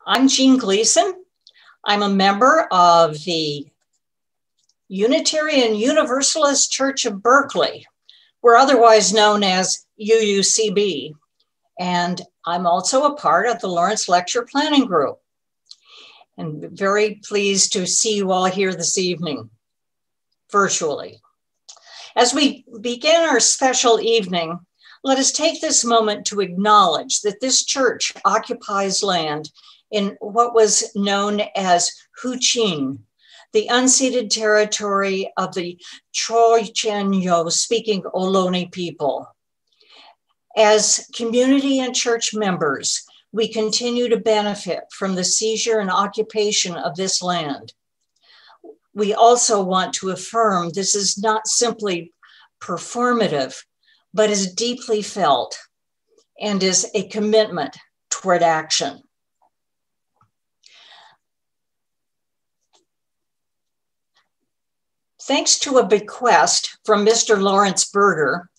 I'm Jean Gleason. I'm a member of the Unitarian Universalist Church of Berkeley. We're otherwise known as UUCB. And I'm also a part of the Lawrence Lecture Planning Group. And very pleased to see you all here this evening, virtually. As we begin our special evening, let us take this moment to acknowledge that this church occupies land in what was known as Huqin, the unceded territory of the Chochenyo-speaking Ohlone people. As community and church members, we continue to benefit from the seizure and occupation of this land. We also want to affirm this is not simply performative, but is deeply felt and is a commitment toward action. Thanks to a bequest from Mr. Lawrence Berger,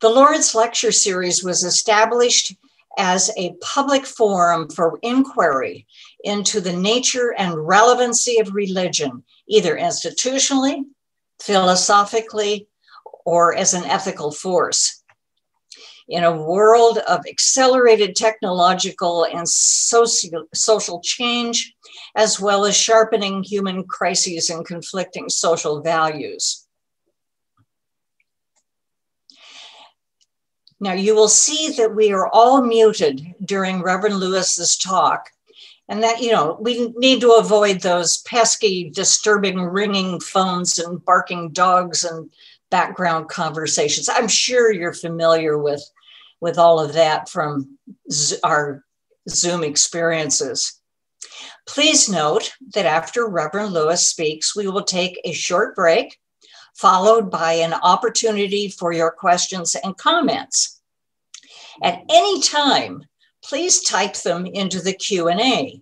the Lawrence Lecture Series was established as a public forum for inquiry into the nature and relevancy of religion, either institutionally, philosophically, or as an ethical force. In a world of accelerated technological and social change, as well as sharpening human crises and conflicting social values. Now, you will see that we are all muted during Reverend Lewis's talk, and that, we need to avoid those pesky, disturbing, ringing phones and barking dogs and background conversations. I'm sure you're familiar with all of that from our Zoom experiences. Please note that after Reverend Lewis speaks, we will take a short break, followed by an opportunity for your questions and comments. At any time, please type them into the Q&A.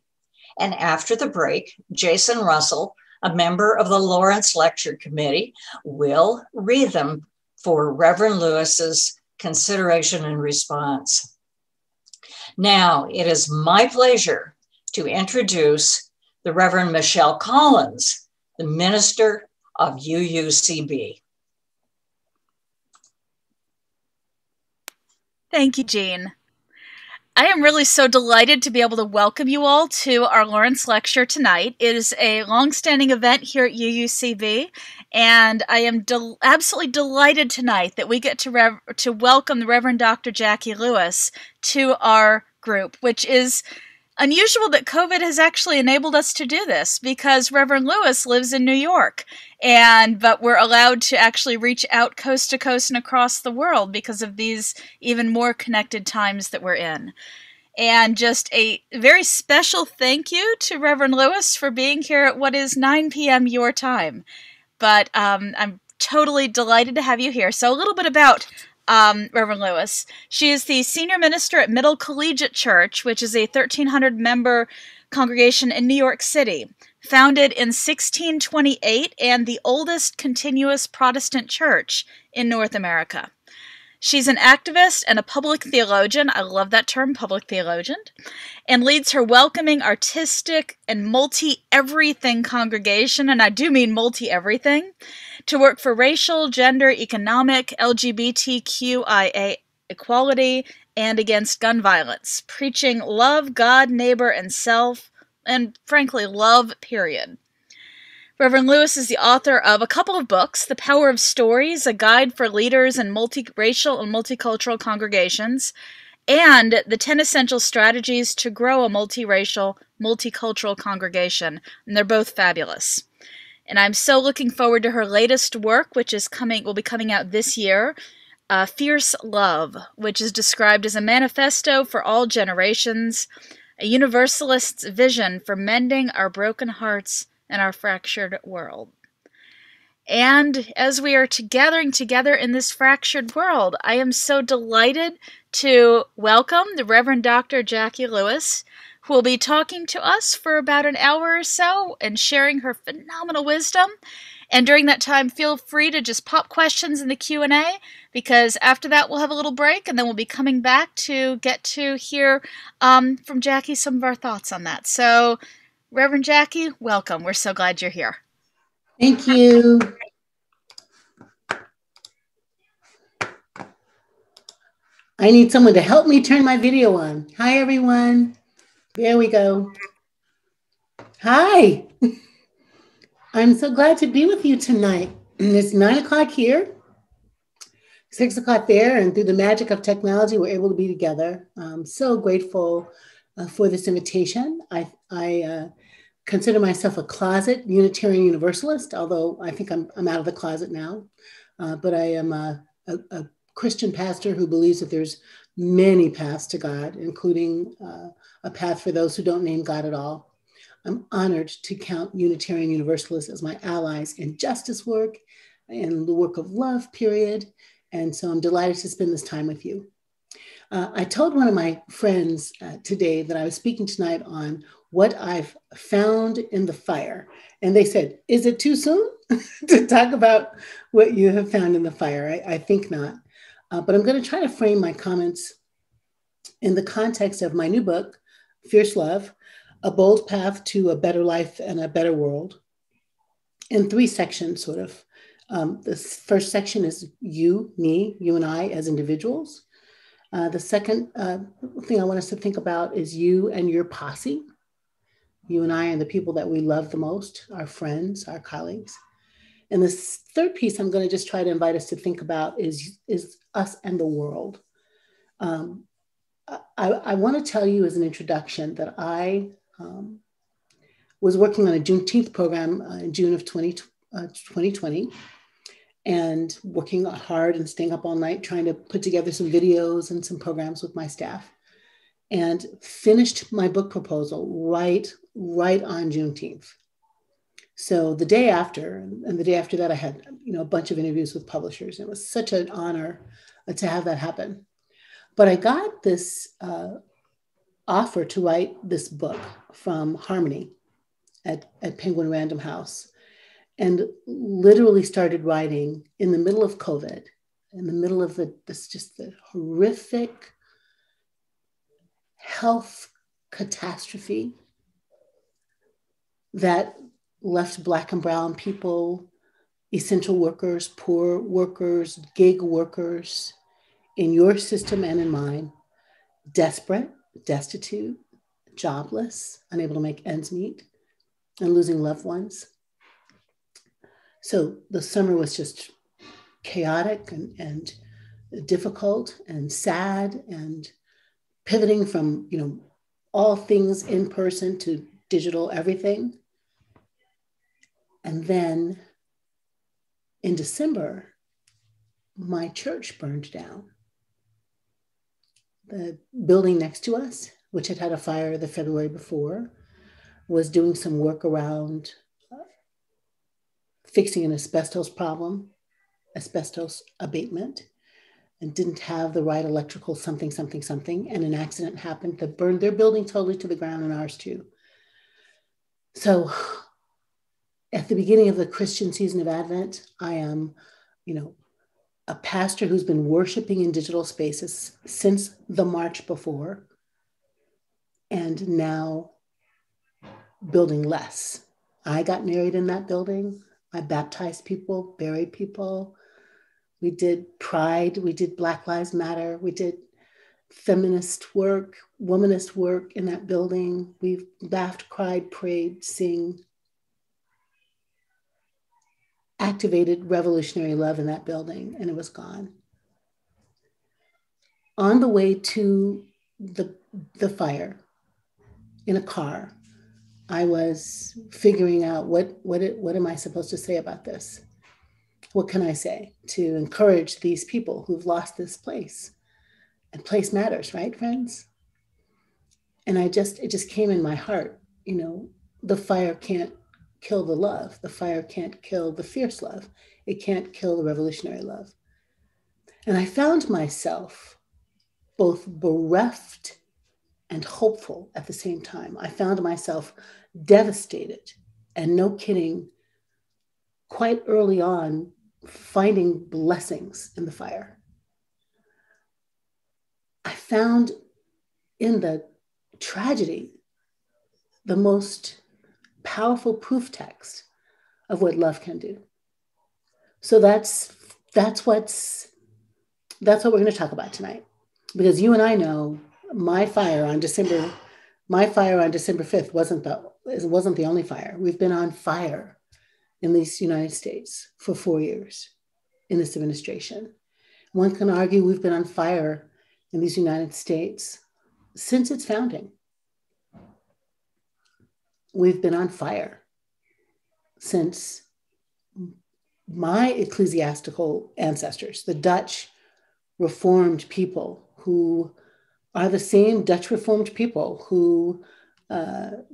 And after the break, Jason Russell, a member of the Lawrence Lecture Committee, will read them for Reverend Lewis's consideration and response. Now, it is my pleasure to introduce the Reverend Michelle Collins, the minister of UUCB. Thank you, Jean. I am really so delighted to be able to welcome you all to our Lawrence Lecture tonight. It is a long-standing event here at UUCB, and I am absolutely delighted tonight that we get to welcome the Reverend Dr. Jackie Lewis to our group, which is unusual that COVID has actually enabled us to do this, because Reverend Lewis lives in New York, but we're allowed to actually reach out coast to coast and across the world because of these even more connected times that we're in. And just a very special thank you to Reverend Lewis for being here at what is 9 p.m. your time. But I'm totally delighted to have you here. So a little bit about Reverend Lewis. She is the senior minister at Middle Collegiate Church, which is a 1,300-member congregation in New York City, founded in 1628 and the oldest continuous Protestant church in North America. She's an activist and a public theologian, I love that term, public theologian, and leads her welcoming, artistic, and multi-everything congregation, and I do mean multi-everything, to work for racial, gender, economic, LGBTQIA equality, and against gun violence, preaching love, God, neighbor, and self, and frankly, love, period. Reverend Lewis is the author of a couple of books, The Power of Stories, a guide for leaders in multiracial and multicultural congregations, and The 10 Essential Strategies to Grow a Multiracial, Multicultural Congregation, and they're both fabulous. And I'm so looking forward to her latest work, which will be coming out this year, Fierce Love, which is described as a manifesto for all generations, a Universalist's vision for mending our broken hearts and our fractured world. And as we are gathering together in this fractured world, I am so delighted to welcome the Reverend Dr. Jackie Lewis, who will be talking to us for about an hour or so and sharing her phenomenal wisdom. And during that time, feel free to just pop questions in the Q&A, because after that we'll have a little break, and then we'll be coming back to get to hear from Jackie some of our thoughts on that. So, Reverend Jackie, welcome. We're so glad you're here. Thank you. I need someone to help me turn my video on. Hi, everyone. There we go. Hi. I'm so glad to be with you tonight. It's 9 o'clock here, 6 o'clock there, and through the magic of technology, we're able to be together. I'm so grateful for this invitation. I consider myself a closet Unitarian Universalist, although I think I'm out of the closet now. But I am a Christian pastor who believes that there's many paths to God, including a path for those who don't name God at all. I'm honored to count Unitarian Universalists as my allies in justice work and the work of love, period. And so I'm delighted to spend this time with you. I told one of my friends today that I was speaking tonight on what I've found in the fire. And they said, is it too soon to talk about what you have found in the fire? I think not. But I'm going to try to frame my comments in the context of my new book, Fierce Love, A Bold Path to a Better Life and a Better World, in 3 sections, sort of. The first section is you, me, you and I as individuals. The second thing I want us to think about is you and your posse, you and I and the people that we love the most, our friends, our colleagues. And this third piece I'm going to just try to invite us to think about is us and the world. I want to tell you as an introduction that I was working on a Juneteenth program in June of 2020, and working hard and staying up all night trying to put together some videos and some programs with my staff, and finished my book proposal right on Juneteenth. So the day after, and the day after that, I had a bunch of interviews with publishers. It was such an honor to have that happen. But I got this offer to write this book from Harmony at Penguin Random House, and literally started writing in the middle of COVID, in the middle of the horrific health catastrophe that left Black and brown people, essential workers, poor workers, gig workers, in your system and in mine, desperate, destitute, jobless, unable to make ends meet, and losing loved ones. So the summer was just chaotic and difficult and sad, and pivoting from all things in person to digital everything. And then in December, my church burned down. The building next to us, which had had a fire the February before, was doing some work around fixing an asbestos problem, asbestos abatement, and didn't have the right electrical something, and an accident happened that burned their building totally to the ground, and ours too. So at the beginning of the Christian season of Advent, I am, a pastor who's been worshiping in digital spaces since the March before, and now building less. I got married in that building. I baptized people, buried people. We did Pride. We did Black Lives Matter. We did feminist work, womanist work in that building. We laughed, cried, prayed, sing, activated revolutionary love in that building, and it was gone. On the way to the fire in a car, I was figuring out what am I supposed to say about this? What can I say to encourage these people who've lost this place? And place matters, right, friends? And it just came in my heart, the fire can't kill the love. The fire can't kill the fierce love. It can't kill the revolutionary love. And I found myself both bereft and hopeful at the same time. I found myself devastated and, no kidding, quite early on finding blessings in the fire. I found in the tragedy the most powerful proof text of what love can do. So that's what we're going to talk about tonight. Because you and I know my fire on December 5th wasn't the only fire. We've been on fire in these United States for 4 years in this administration. One can argue we've been on fire in these United States since its founding. We've been on fire since my ecclesiastical ancestors, the Dutch Reformed people, who are the same Dutch Reformed people who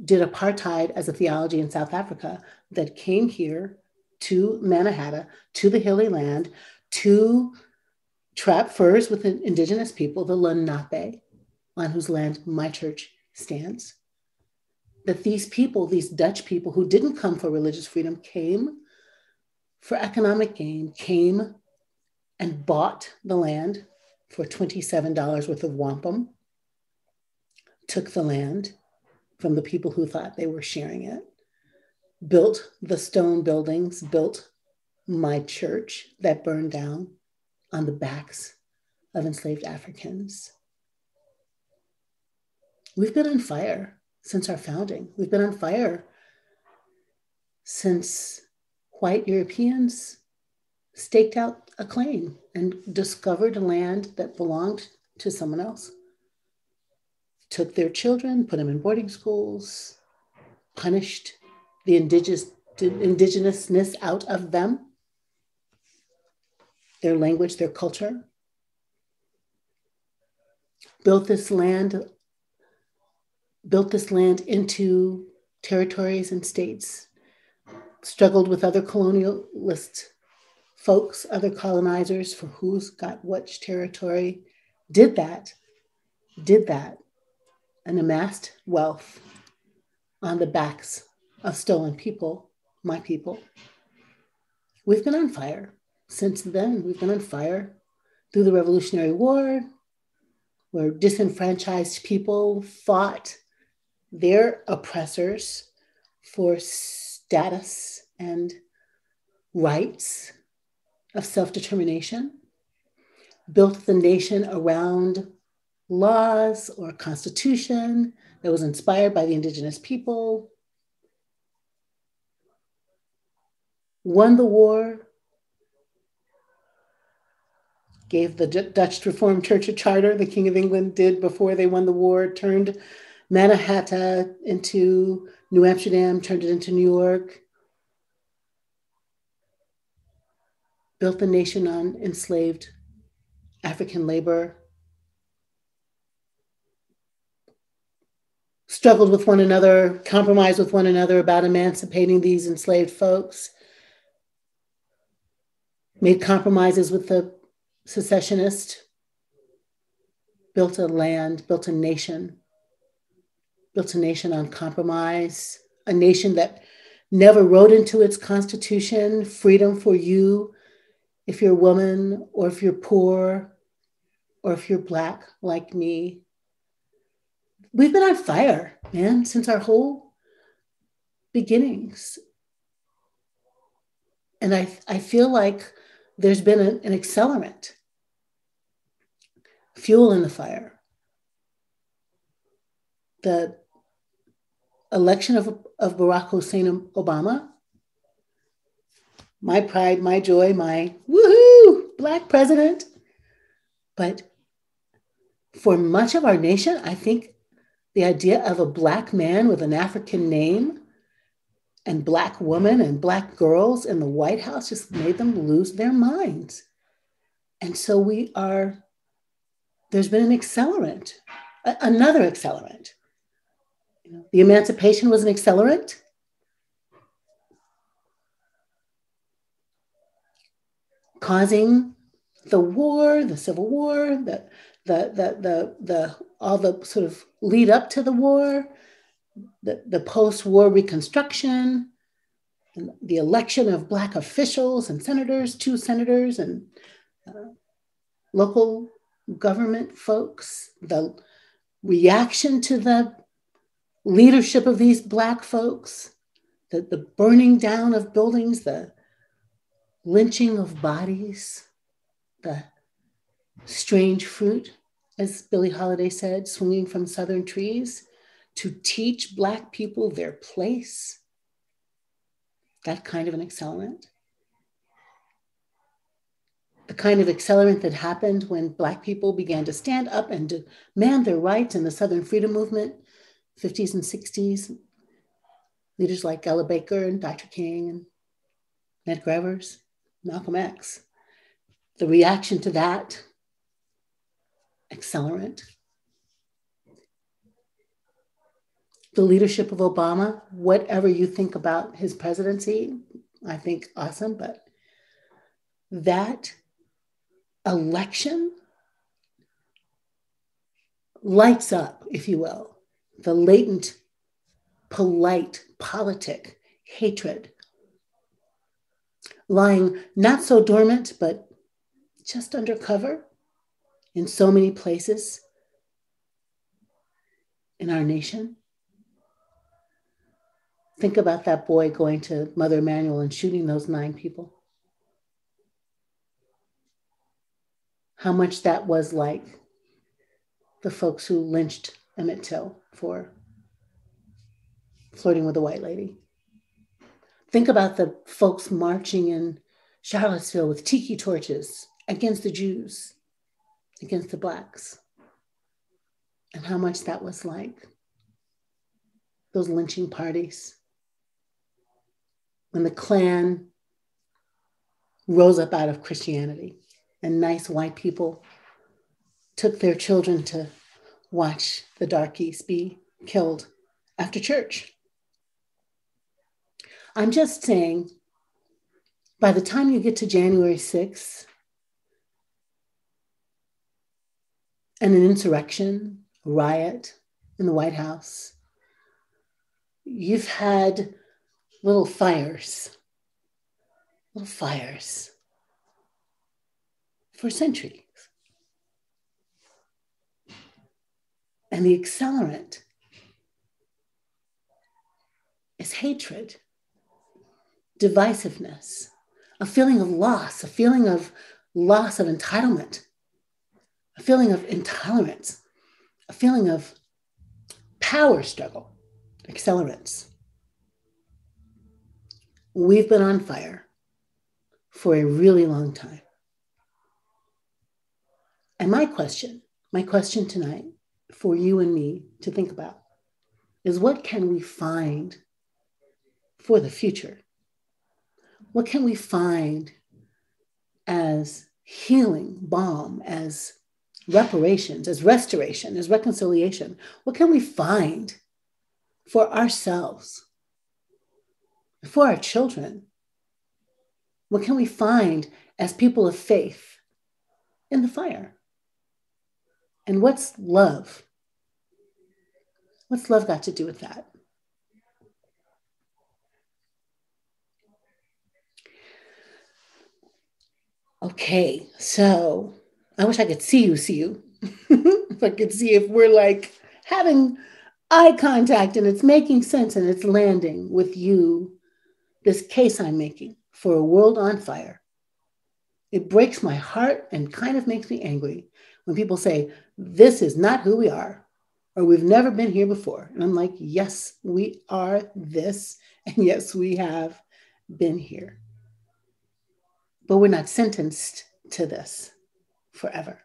did apartheid as a theology in South Africa, that came here to Manhattan, to the hilly land, to trap furs with the indigenous people, the Lenape, on whose land my church stands. That these people, these Dutch people who didn't come for religious freedom, came for economic gain, came and bought the land for $27 worth of wampum, took the land from the people who thought they were sharing it, built the stone buildings, built my church that burned down on the backs of enslaved Africans. We've been on fire since our founding. We've been on fire since white Europeans staked out a claim and discovered a land that belonged to someone else. Took their children, put them in boarding schools, punished the indigenousness out of them, their language, their culture. Built this land into territories and states, struggled with other colonialist folks, other colonizers for who's got which territory, did that, and amassed wealth on the backs of stolen people, my people. We've been on fire since then. We've been on fire through the Revolutionary War, where disenfranchised people fought their oppressors for status and rights of self-determination, built the nation around laws or constitution that was inspired by the indigenous people, won the war, gave the Dutch Reformed Church a charter, the King of England did before they won the war, turned Manhattan into New Amsterdam, turned it into New York, built the nation on enslaved African labor, struggled with one another, compromised with one another about emancipating these enslaved folks, made compromises with the secessionists, built a land, built a nation on compromise, a nation that never wrote into its constitution freedom for you if you're a woman, or if you're poor, or if you're Black like me. We've been on fire, man, since our whole beginnings. And I feel like there's been an accelerant, fuel in the fire. The election of Barack Hussein Obama, my pride, my joy, my woohoo, Black president. But for much of our nation, I think the idea of a Black man with an African name and Black women and Black girls in the White House just made them lose their minds. And so there's been an accelerant, another accelerant. The emancipation was an accelerant. Causing the war, the Civil War, all the sort of lead up to the war, the post-war reconstruction, and the election of Black officials and senators, 2 senators and local government folks, the reaction to the leadership of these Black folks, the burning down of buildings, the lynching of bodies, the strange fruit, as Billie Holiday said, swinging from southern trees to teach Black people their place. That kind of an accelerant. The kind of accelerant that happened when Black people began to stand up and demand their rights in the Southern Freedom Movement, 50s and 60s. Leaders like Ella Baker and Dr. King and Medgar Evers, Malcolm X. The reaction to that accelerant. The leadership of Obama, whatever you think about his presidency, I think awesome, but that election lights up, if you will, the latent, polite, politic hatred lying not so dormant, but just undercover in so many places in our nation. Think about that boy going to Mother Emanuel and shooting those 9 people. How much that was like the folks who lynched Emmett Till for flirting with a white lady. Think about the folks marching in Charlottesville with tiki torches against the Jews, against the Blacks, and how much that was like those lynching parties. When the Klan rose up out of Christianity and nice white people took their children to watch the darkies be killed after church. I'm just saying, by the time you get to January 6th and an insurrection, a riot in the White House, you've had little fires for centuries. And the accelerant is hatred, divisiveness, a feeling of loss of entitlement, a feeling of intolerance, a feeling of power struggle, accelerants. We've been on fire for a really long time. And my question tonight for you and me to think about is, what can we find for the future? What can we find as healing balm, as reparations, as restoration, as reconciliation? What can we find for ourselves, for our children? What can we find as people of faith in the fire? And what's love? What's love got to do with that? Okay, so I wish I could see you. If I could see if we're like having eye contact and it's making sense and it's landing with you, this case I'm making for a world on fire. It breaks my heart and kind of makes me angry when people say, this is not who we are, or we've never been here before. And I'm like, yes, we are this, and yes, we have been here. But we're not sentenced to this forever.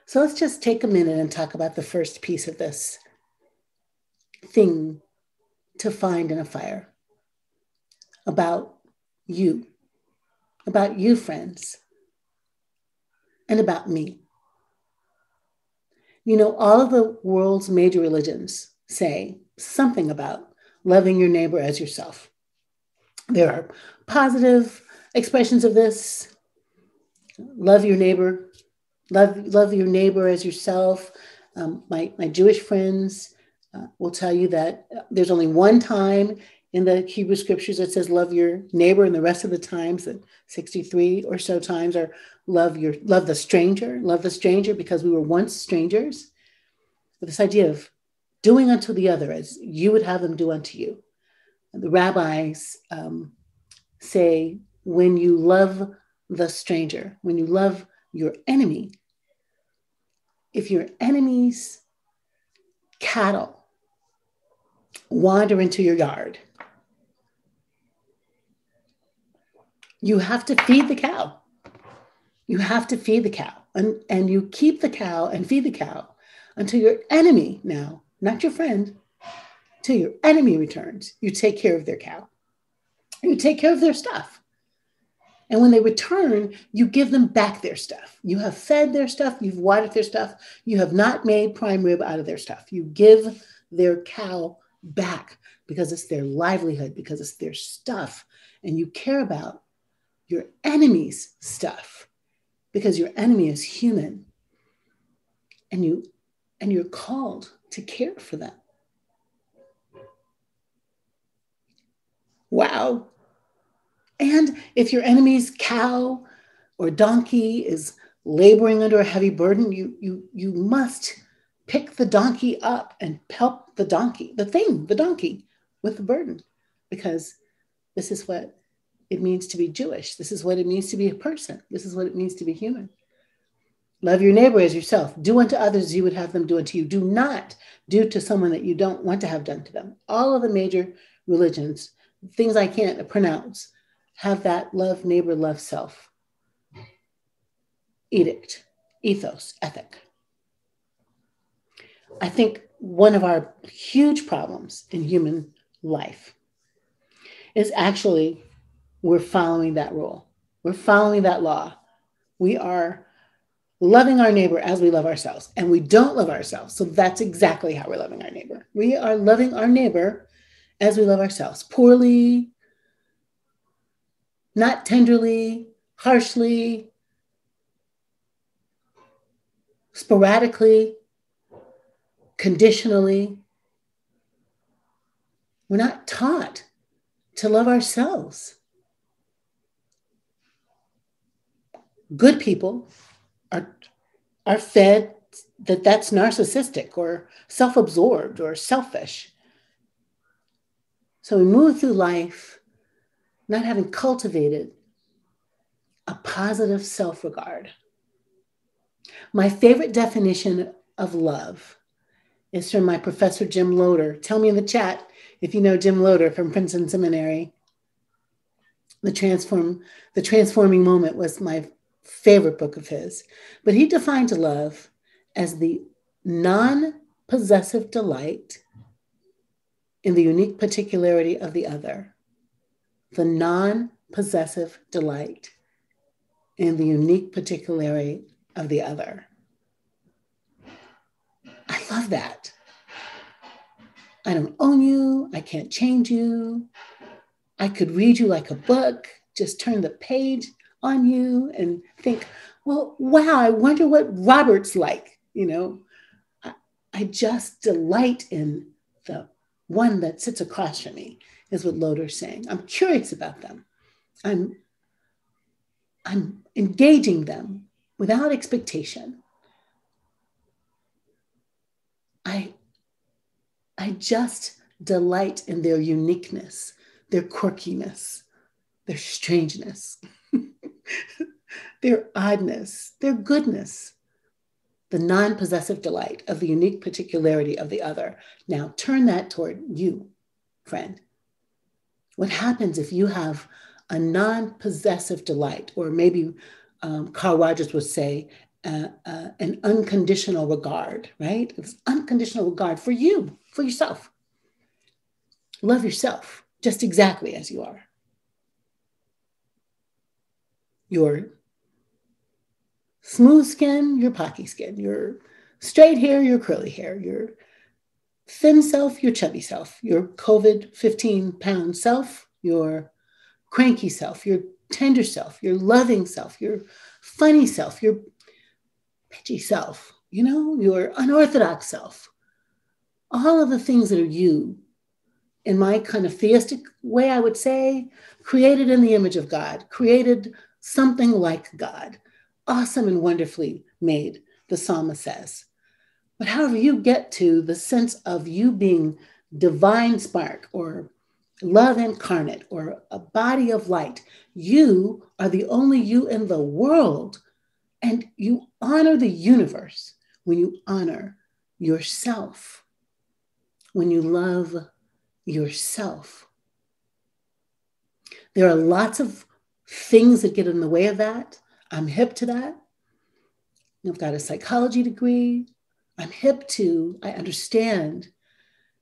So let's just take a minute and talk about the first piece of this thing to find in a fire. About you, friends, and about me. You know, all of the world's major religions say something about loving your neighbor as yourself. There are positive expressions of this. Love your neighbor. Love your neighbor as yourself. My Jewish friends will tell you that there's only one time in the Hebrew scriptures that says love your neighbor, and the rest of the times, that 63 or so times, are love the stranger because we were once strangers. But this idea of doing unto the other as you would have them do unto you. And the rabbis say, when you love the stranger, when you love your enemy, if your enemy's cattle wander into your yard, you have to feed the cow. You have to feed the cow. And you keep the cow and feed the cow until your enemy, now, not your friend, till your enemy returns. You take care of their cow. You take care of their stuff. And when they return, you give them back their stuff. You have fed their stuff. You've watered their stuff. You have not made prime rib out of their stuff. You give their cow back because it's their livelihood, because it's their stuff. And you care about your enemy's stuff because your enemy is human. And you're called to care for them. Wow. And if your enemy's cow or donkey is laboring under a heavy burden, you must pick the donkey up and help the donkey with the burden, because this is what it means to be Jewish. This is what it means to be a person. This is what it means to be human. Love your neighbor as yourself. Do unto others as you would have them do unto you. Do not do to someone that you don't want to have done to them. All of the major religions, things I can't pronounce, have that love neighbor, love self edict, ethos, ethic. I think one of our huge problems in human life is actually we're following that rule. We're following that law. We are loving our neighbor as we love ourselves, and we don't love ourselves. So that's exactly how we're loving our neighbor. We are loving our neighbor as we love ourselves, poorly, not tenderly, harshly, sporadically, conditionally. We're not taught to love ourselves. Good people are fed that that's narcissistic or self-absorbed or selfish. So we move through life not having cultivated a positive self-regard. My favorite definition of love is from my professor, Jim Loder. Tell me in the chat if you know Jim Loder from Princeton Seminary. The Transforming Moment was my favorite book of his. But he defined love as the non-possessive delight in the unique particularity of the other. The non-possessive delight in the unique particularity of the other. I love that. I don't own you. I can't change you. I could read you like a book, just turn the page on you and think, well, wow, I wonder what Robert's like. You know, I just delight in the one that sits across from me, is what Loder's saying. I'm curious about them. I'm engaging them without expectation. I just delight in their uniqueness, their quirkiness, their strangeness, their oddness, their goodness, the non-possessive delight of the unique particularity of the other. Now turn that toward you, friend. What happens if you have a non-possessive delight, or maybe Carl Rogers would say an unconditional regard, right? It's unconditional regard for you, for yourself. Love yourself just exactly as you are. Your smooth skin, your pocky skin, your straight hair, your curly hair, your thin self, your chubby self, your COVID 15-pound self, your cranky self, your tender self, your loving self, your funny self, your pitchy self, you know, your unorthodox self. all of the things that are you, in my kind of theistic way, I would say, created in the image of God, created something like God, awesome and wonderfully made, the psalmist says. But however you get to the sense of you being divine spark or love incarnate or a body of light, you are the only you in the world. And you honor the universe when you honor yourself, when you love yourself. There are lots of things that get in the way of that. I'm hip to that. I've got a psychology degree. I'm hip to, I understand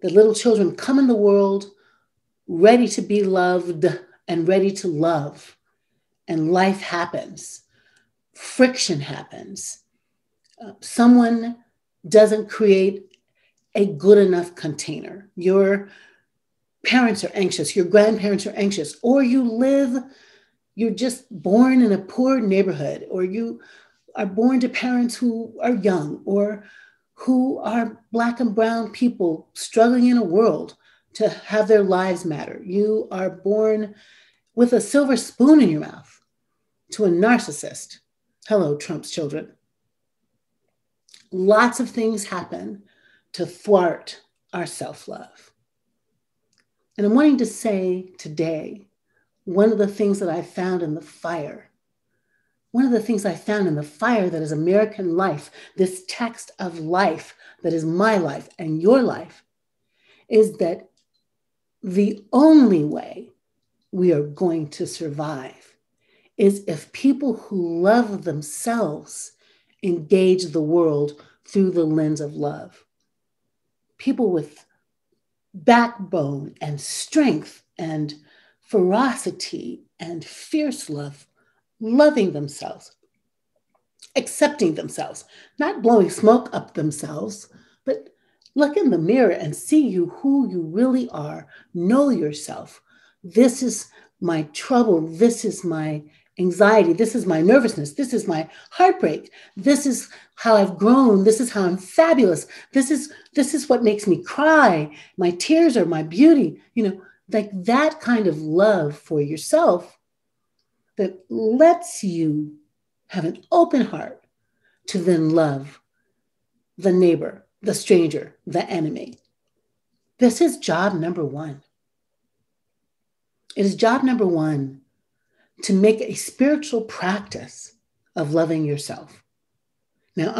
that little children come in the world ready to be loved and ready to love. And life happens. Friction happens. Someone doesn't create a good enough container. Your parents are anxious, your grandparents are anxious, or you're just born in a poor neighborhood, or you are born to parents who are young, or who are Black and brown people struggling in a world to have their lives matter. You are born with a silver spoon in your mouth to a narcissist. Hello, Trump's children. Lots of things happen to thwart our self-love. And I'm wanting to say today, one of the things that I found in the fire, that is American life, this text of life that is my life and your life, is that the only way we are going to survive is if people who love themselves engage the world through the lens of love. People with backbone and strength and ferocity and fierce love, loving themselves, accepting themselves, not blowing smoke up themselves, but look in the mirror and see who you really are. Know yourself. This is my trouble. This is my anxiety. This is my nervousness. This is my heartbreak. This is how I've grown. This is how I'm fabulous. This is what makes me cry. My tears are my beauty. Like that kind of love for yourself that lets you have an open heart to then love the neighbor, the stranger, the enemy. This is job number one. It is job number one to make a spiritual practice of loving yourself. Now,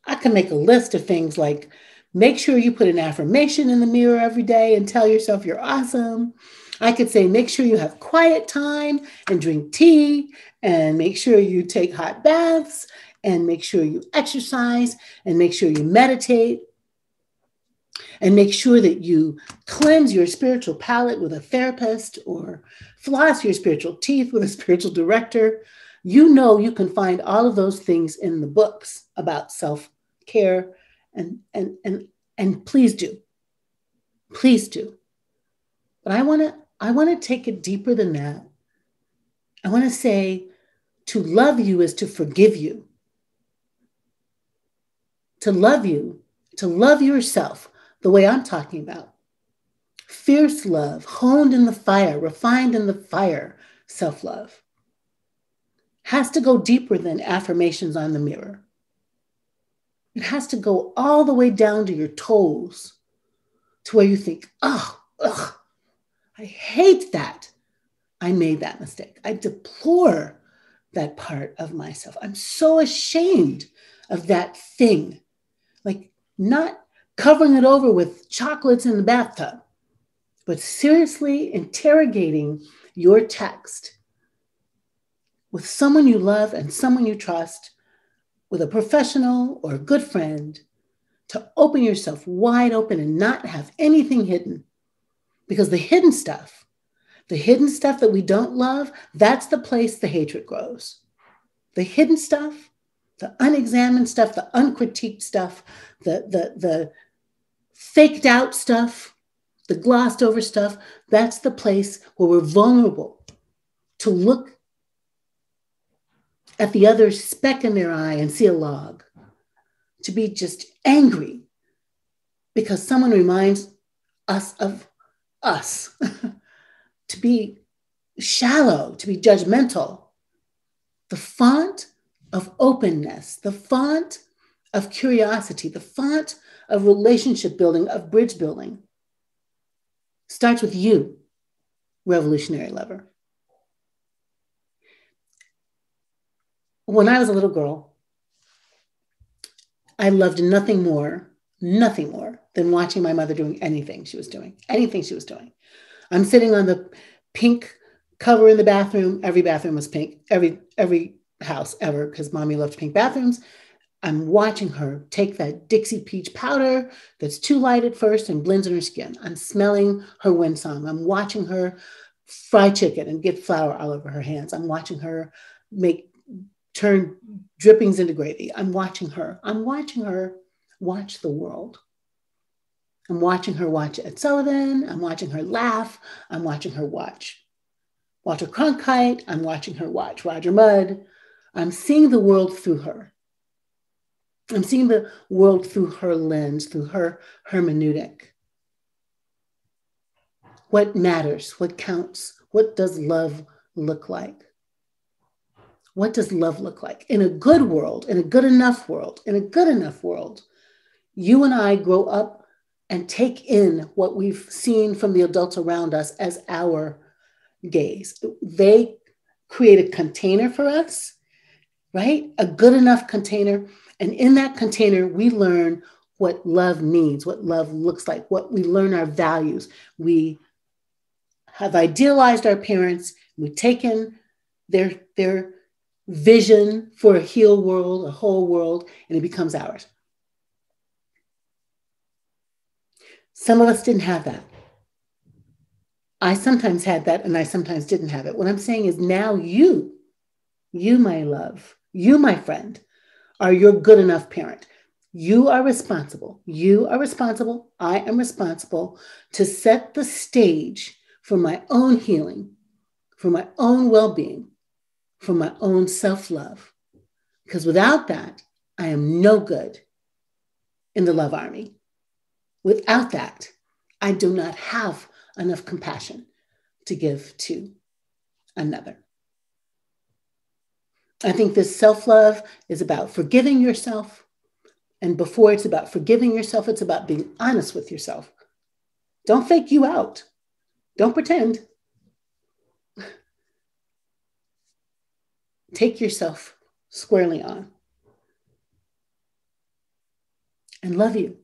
I can make a list of things like make sure you put an affirmation in the mirror every day and tell yourself you're awesome. I could say, make sure you have quiet time and drink tea, and make sure you take hot baths, and make sure you exercise, and make sure you meditate, and make sure that you cleanse your spiritual palate with a therapist, or floss your spiritual teeth with a spiritual director. You can find all of those things in the books about self-care, and please do. Please do. But I want to take it deeper than that. I want to say to love you is to forgive you. To love you, to love yourself the way I'm talking about. Fierce love, honed in the fire, refined in the fire, self-love. Has to go deeper than affirmations on the mirror. It has to go all the way down to your toes, to where you think, oh, ugh, I hate that. I made that mistake. I deplore that part of myself. I'm so ashamed of that thing. Like not covering it over with chocolates in the bathtub, but seriously interrogating your text with someone you love and someone you trust, with a professional or a good friend, to open yourself wide open and not have anything hidden. Because the hidden stuff that we don't love, that's the place the hatred grows. The hidden stuff, the unexamined stuff, the uncritiqued stuff, the faked out stuff, the glossed over stuff, that's the place where we're vulnerable to look at the other speck in their eye and see a log, to be just angry because someone reminds us of us, to be shallow, to be judgmental. The font of openness, the font of curiosity, the font of relationship building, of bridge building, starts with you, revolutionary lover. When I was a little girl, I loved nothing more than watching my mother doing anything she was doing. I'm sitting on the pink cover in the bathroom. Every bathroom was pink, every house ever, because mommy loved pink bathrooms. I'm watching her take that Dixie peach powder that's too light at first and blends in her skin. I'm smelling her winsong. I'm watching her fry chicken and get flour all over her hands. I'm watching her turn drippings into gravy. I'm watching her watch the world. I'm watching her watch Ed Sullivan. I'm watching her laugh. I'm watching her watch Walter Cronkite. I'm watching her watch Roger Mudd. I'm seeing the world through her. I'm seeing the world through her lens, through her hermeneutic. What matters? What counts? What does love look like? What does love look like? In a good world, in a good enough world, you and I grow up and take in what we've seen from the adults around us as our gaze. They create a container for us, right? A good enough container. And in that container, we learn what love means, what love looks like, what we learn our values. We have idealized our parents. We've taken their vision for a healed world, a whole world, and it becomes ours. Some of us didn't have that. I sometimes had that and I sometimes didn't have it. What I'm saying is now you, my love, you, my friend, are your good enough parent. You are responsible. I am responsible to set the stage for my own healing, for my own well-being, for my own self-love. Because without that, I am no good in the love army. Without that, I do not have enough compassion to give to another. I think this self-love is about forgiving yourself. And before it's about forgiving yourself, it's about being honest with yourself. Don't fake you out. Don't pretend. Take yourself squarely on. And love you.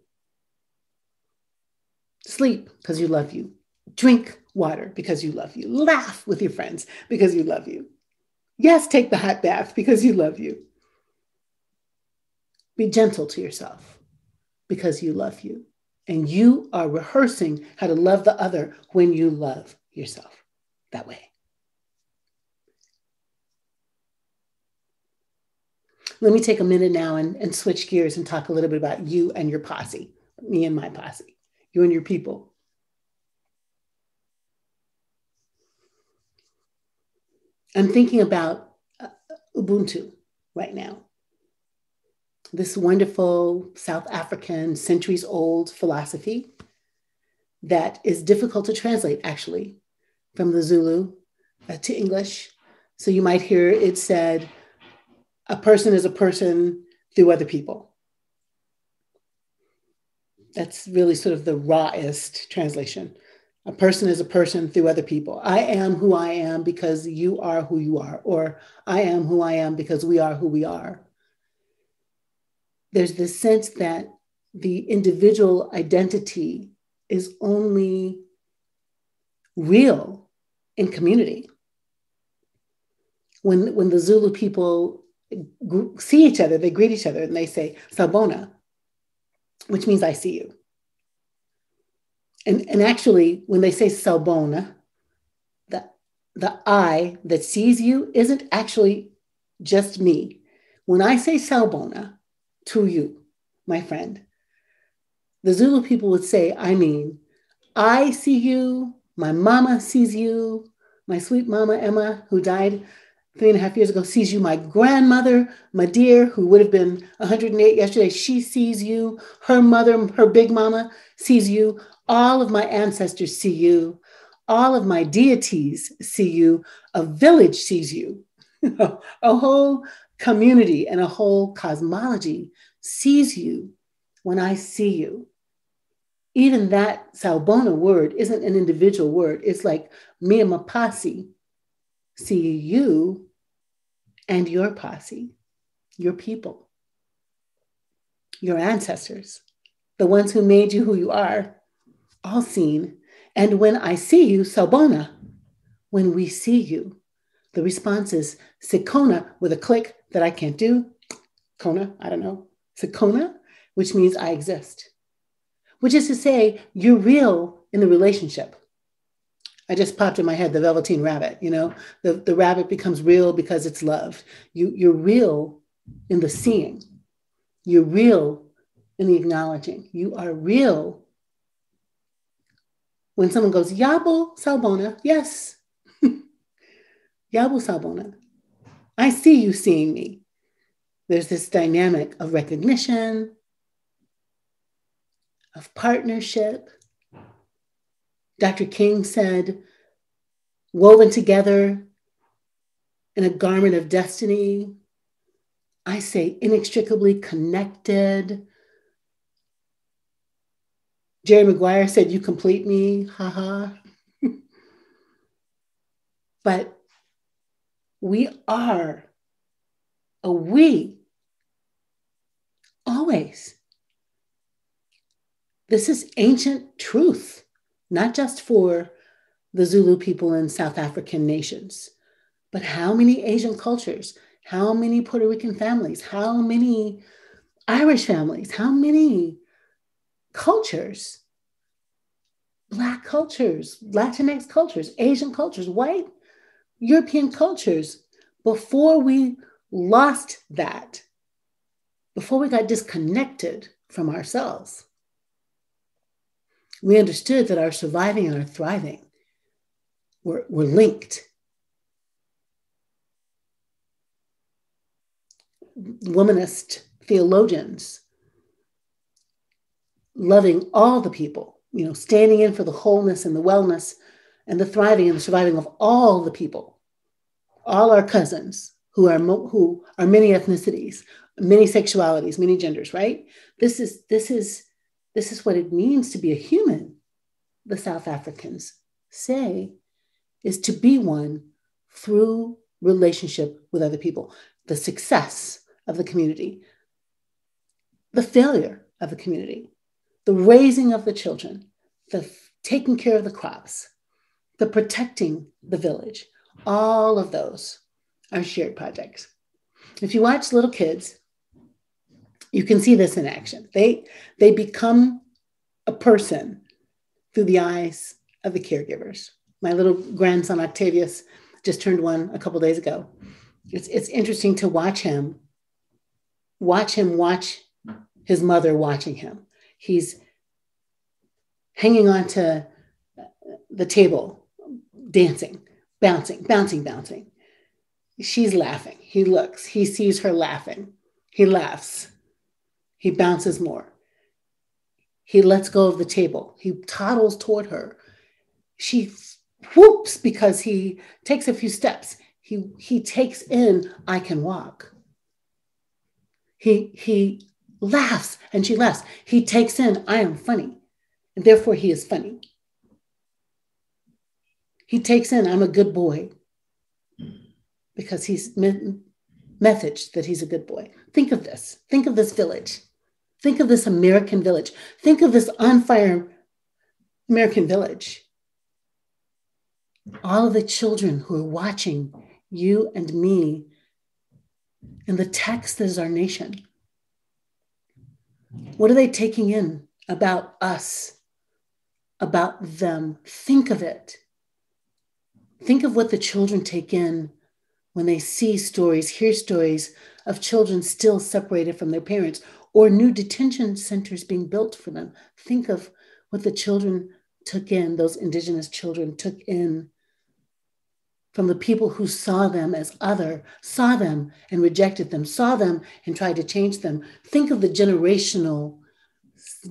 Sleep because you love you. Drink water because you love you. Laugh with your friends because you love you. Yes, take the hot bath because you love you. Be gentle to yourself because you love you. And you are rehearsing how to love the other when you love yourself that way. Let me take a minute now and switch gears and talk a little bit about you and your posse, me and my posse, you and your people. I'm thinking about Ubuntu right now. This wonderful South African, centuries-old philosophy that is difficult to translate, actually, from the Zulu to English. So you might hear it said, a person is a person through other people. That's really sort of the rawest translation. A person is a person through other people. I am who I am because you are who you are, or I am who I am because we are who we are. There's this sense that the individual identity is only real in community. When the Zulu people see each other, they greet each other and they say, Sawubona, which means I see you. And actually, when they say Sawubona, the I that sees you isn't actually just me. When I say Sawubona to you, my friend, the Zulu people would say, I mean, I see you, my mama sees you, my sweet mama Emma, who died 3.5 years ago sees you. My grandmother, my dear, who would have been 108 yesterday, she sees you. Her mother, her big mama, sees you. All of my ancestors see you. All of my deities see you. A village sees you. A whole community and a whole cosmology sees you when I see you. Even that Salbona word isn't an individual word. It's like me and my posse see you and your posse, your people, your ancestors, the ones who made you who you are, all seen. And when I see you, Salbona, when we see you, the response is Sikona with a click that I can't do. Kona, I don't know. Sikona, which means I exist, which is to say you're real in the relationship. I just popped in my head the Velveteen Rabbit, the rabbit becomes real because it's loved. You're real in the seeing. You're real in the acknowledging. You are real when someone goes, Yabo Salbona, yes. Yabo Salbona. I see you seeing me. There's this dynamic of recognition, of partnership. Dr. King said, woven together in a garment of destiny. I say inextricably connected. Jerry Maguire said, you complete me, haha. But we are a we, always. This is ancient truth, not just for the Zulu people in South African nations, but how many Asian cultures, how many Puerto Rican families, how many Irish families, how many cultures, Black cultures, Latinx cultures, Asian cultures, white, European cultures, before we lost that, before we got disconnected from ourselves, we understood that our surviving and our thriving were linked. Womanist theologians loving all the people, standing in for the wholeness and the wellness and the thriving and the surviving of all the people, all our cousins who are many ethnicities, many sexualities, many genders, right? This is what it means to be a human, the South Africans say, is to be one through relationship with other people, the success of the community, the failure of the community, the raising of the children, the taking care of the crops, the protecting the village. All of those are shared projects. If you watch little kids, you can see this in action. They become a person through the eyes of the caregivers. My little grandson, Octavius, just turned 1 a couple of days ago. It's interesting to watch him watch his mother watching him. He's hanging onto the table, dancing, bouncing. She's laughing. He looks, he sees her laughing. He laughs. He bounces more. He lets go of the table. He toddles toward her. She whoops because he takes a few steps. He takes in, I can walk. He laughs and she laughs. He takes in, I am funny, and therefore he is funny. He takes in, I'm a good boy, because he's messaged that he's a good boy. Think of this. Think of this village. Think of this American village. Think of this on fire American village. All of the children who are watching you and me and the text that is our nation. What are they taking in about us, about them? Think of it. Think of what the children take in when they see stories, hear stories of children still separated from their parents or new detention centers being built for them. Think of what the children took in, those indigenous children took in from the people who saw them as other, saw them and rejected them, saw them and tried to change them. Think of the generational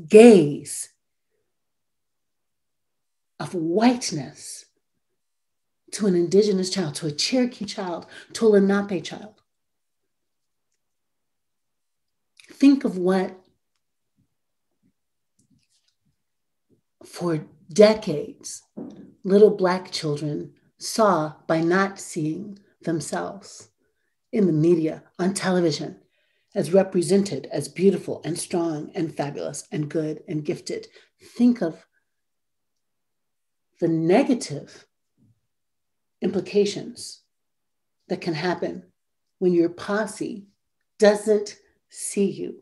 gaze of whiteness to an indigenous child, to a Cherokee child, to a Lenape child. Think of what for decades little Black children saw by not seeing themselves in the media, on television, as represented as beautiful and strong and fabulous and good and gifted. Think of the negative implications that can happen when your posse doesn't see you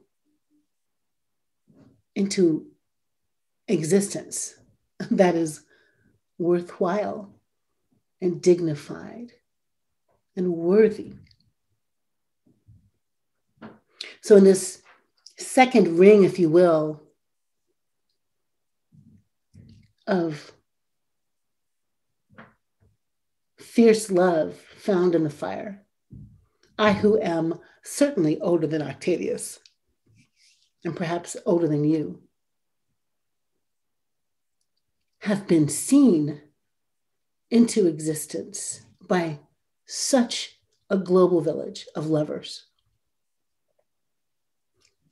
into existence that is worthwhile and dignified and worthy. So in this second ring, if you will, of fierce love found in the fire, I who am certainly older than Octavius, and perhaps older than you, have been seen into existence by such a global village of lovers.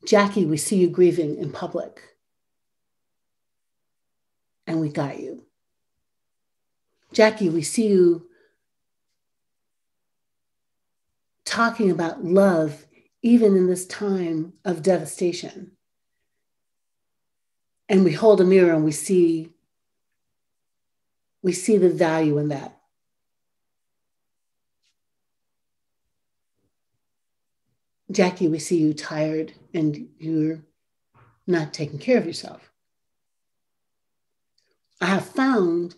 Jackie, we see you grieving in public, and we got you. Jackie, we see you talking about love even in this time of devastation. And we hold a mirror and we see the value in that. Jackie, we see you tired and you're not taking care of yourself. I have found,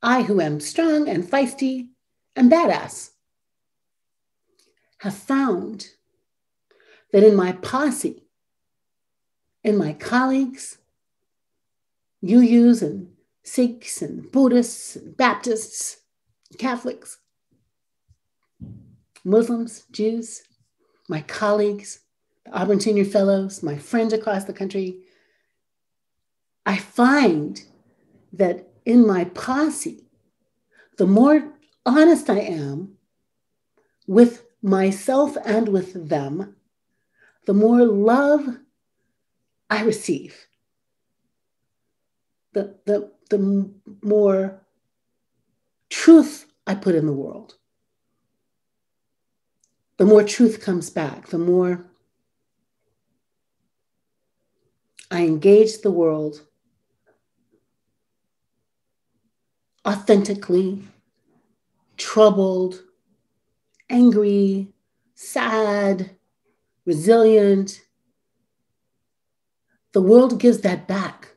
I who am strong and feisty and badass, have found that in my posse, in my colleagues, UUs and Sikhs and Buddhists and Baptists, Catholics, Muslims, Jews, my colleagues, the Auburn Tenure Fellows, my friends across the country, I find that in my posse, the more honest I am with myself and with them, the more love I receive. The more truth I put in the world, the more truth comes back, the more I engage the world authentically, troubled, angry, sad, resilient. The world gives that back.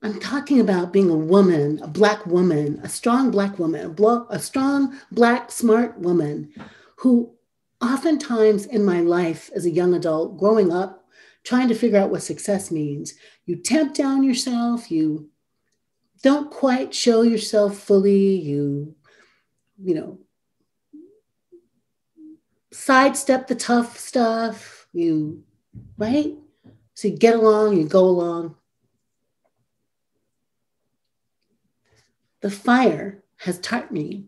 I'm talking about being a woman, a Black woman, a strong Black woman, a strong Black, smart woman who oftentimes in my life as a young adult, growing up, trying to figure out what success means, you tamp down yourself, you don't quite show yourself fully, you sidestep the tough stuff, right? So you get along, you go along. The fire has taught me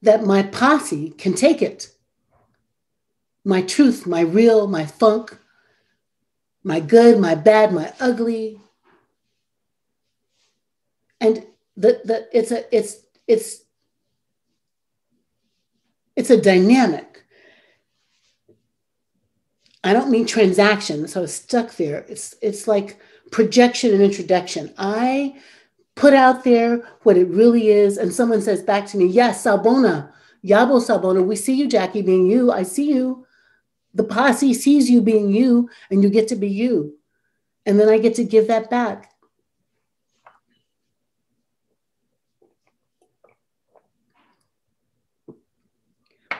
that my posse can take it. My truth, my real, my funk, my good, my bad, my ugly. And it's a dynamic. I don't mean transaction, so I was stuck there. It's like projection and introduction. I put out there what it really is, and someone says back to me, yes, Sabona, Yabo Sabona, we see you, Jackie, being you. I see you. The posse sees you being you, and you get to be you. And then I get to give that back.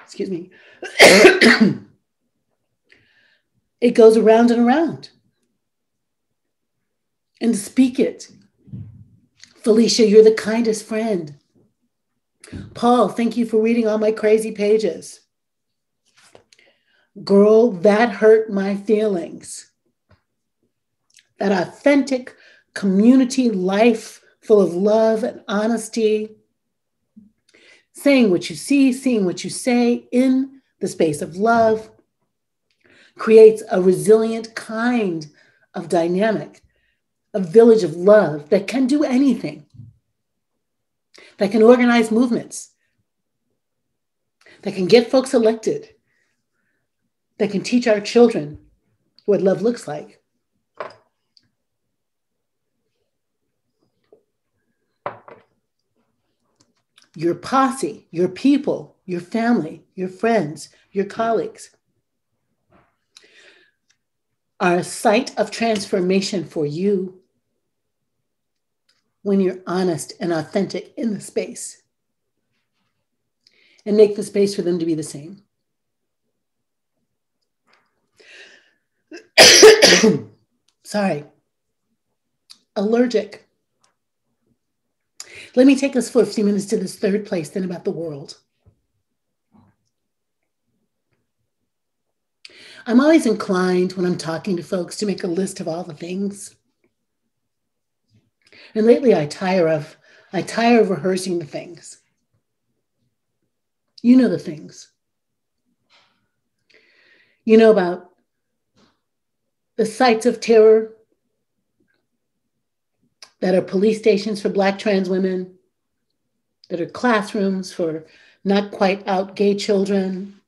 Excuse me. It goes around and around. And to speak it Felicia, you're the kindest friend. Paul, thank you for reading all my crazy pages. Girl, that hurt my feelings. That authentic community life full of love and honesty. Saying what you see, seeing what you say in the space of love creates a resilient kind of dynamic, a village of love that can do anything, that can organize movements, that can get folks elected, that can teach our children what love looks like. Your posse, your people, your family, your friends, your colleagues are a site of transformation for you when you're honest and authentic in the space and make the space for them to be the same. Sorry. Allergic. Let me take us for a few minutes to this third place, then about the world. I'm always inclined when I'm talking to folks to make a list of all the things. And lately I tire of rehearsing the things. You know the things. You know about the sites of terror that are police stations for Black trans women, that are classrooms for not quite out gay children,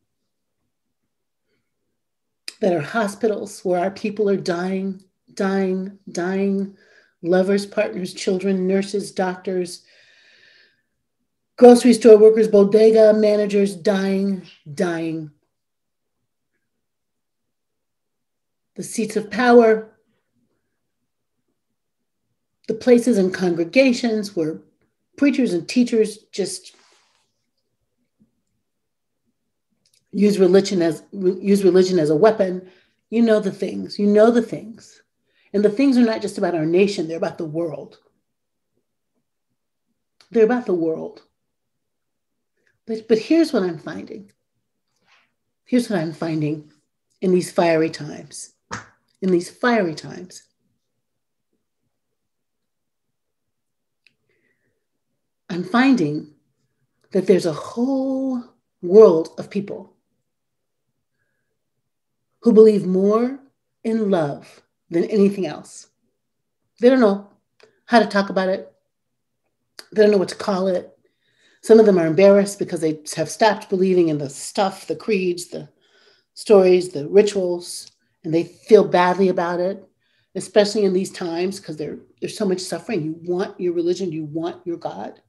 that are hospitals where our people are dying, lovers, partners, children, nurses, doctors, grocery store workers, bodega managers, dying. The seats of power, the places and congregations where preachers and teachers just use religion as a weapon. You know the things. And the things are not just about our nation, they're about the world. They're about the world. But here's what I'm finding. Here's what I'm finding in these fiery times. I'm finding that there's a whole world of people who believe more in love than anything else. They don't know how to talk about it. They don't know what to call it. Some of them are embarrassed because they have stopped believing in the stuff, the creeds, the stories, the rituals, and they feel badly about it, especially in these times because there's so much suffering. You want your religion, you want your God.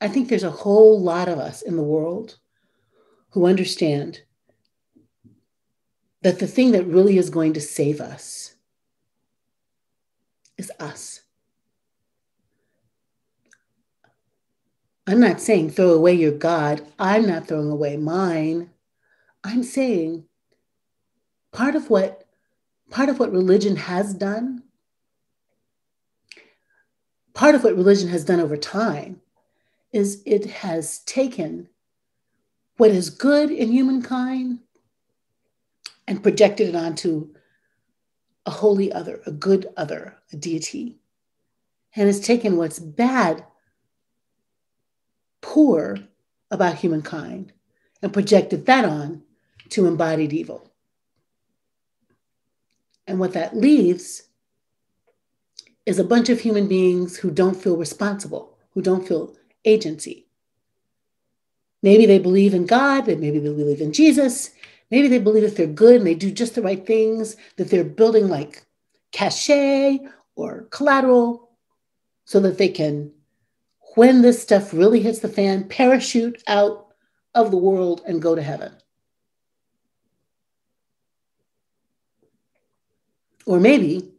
I think there's a whole lot of us in the world who understand that the thing that really is going to save us is us. I'm not saying throw away your God. I'm not throwing away mine. I'm saying part of what religion has done, part of what religion has done over time is it has taken what is good in humankind and projected it onto a holy other, a good other, a deity. And it's taken what's bad, poor about humankind and projected that on to embodied evil. And what that leaves is a bunch of human beings who don't feel responsible, who don't feel agency. Maybe they believe in God, maybe they believe in Jesus, maybe they believe if they're good and they do just the right things, that they're building like cachet or collateral so that they can, when this stuff really hits the fan, parachute out of the world and go to heaven. Or maybe,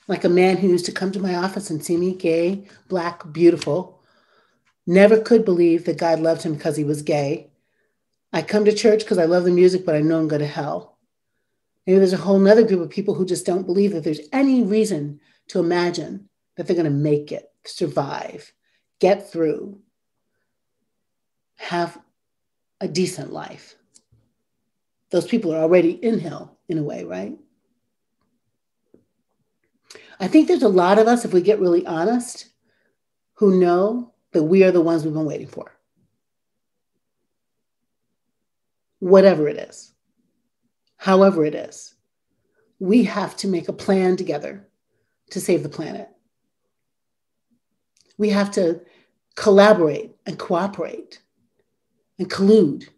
like a man who used to come to my office and see me gay, Black, beautiful, never could believe that God loved him because he was gay. I come to church because I love the music, but I know I'm going to hell. Maybe there's a whole nother group of people who just don't believe that there's any reason to imagine that they're going to make it, survive, get through, have a decent life. Those people are already in hell in a way, right? I think there's a lot of us, if we get really honest, who know that we are the ones we've been waiting for. Whatever it is, however it is, we have to make a plan together to save the planet. We have to collaborate and cooperate and collude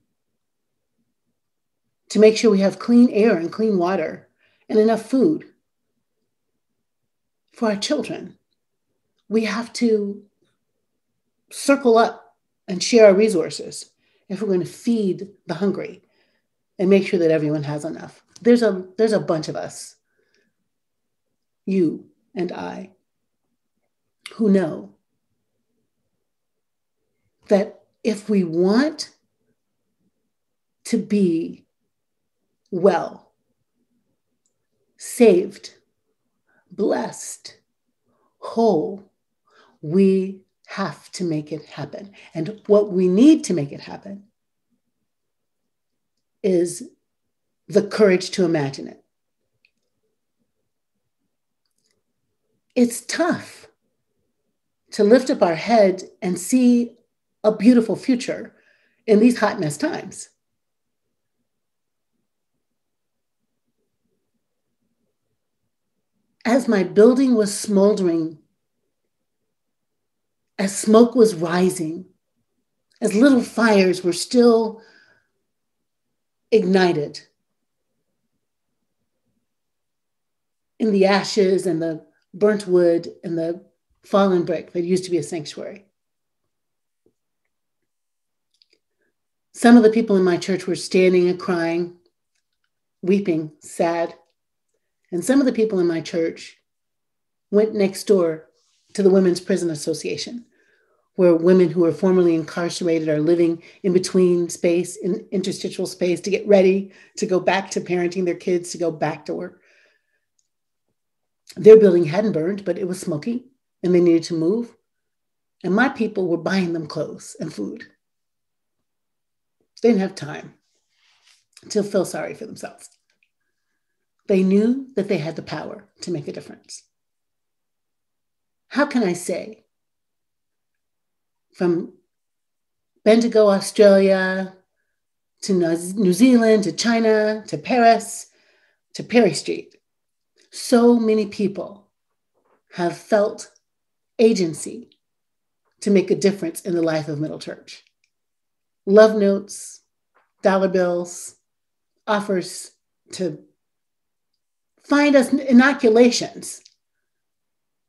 to make sure we have clean air and clean water and enough food for our children. We have to circle up and share our resources if we're going to feed the hungry and make sure that everyone has enough. There's a bunch of us, you and I, who know that if we want to be well, saved, blessed, whole, we have to make it happen. And what we need to make it happen is the courage to imagine it. It's tough to lift up our head and see a beautiful future in these hot mess times. As my building was smoldering, as smoke was rising, as little fires were still ignited in the ashes and the burnt wood and the fallen brick that used to be a sanctuary. Some of the people in my church were standing and crying, weeping, sad. And some of the people in my church went next door to the Women's Prison Association, where women who were formerly incarcerated are living in between space, in interstitial space, to get ready to go back to parenting their kids, to go back to work. Their building hadn't burned, but it was smoky and they needed to move. And my people were buying them clothes and food. They didn't have time to feel sorry for themselves. They knew that they had the power to make a difference. How can I say, from Bendigo, Australia, to New Zealand, to China, to Paris, to Perry Street, so many people have felt agency to make a difference in the life of Middle Church. Love notes, dollar bills, offers to find us inoculations.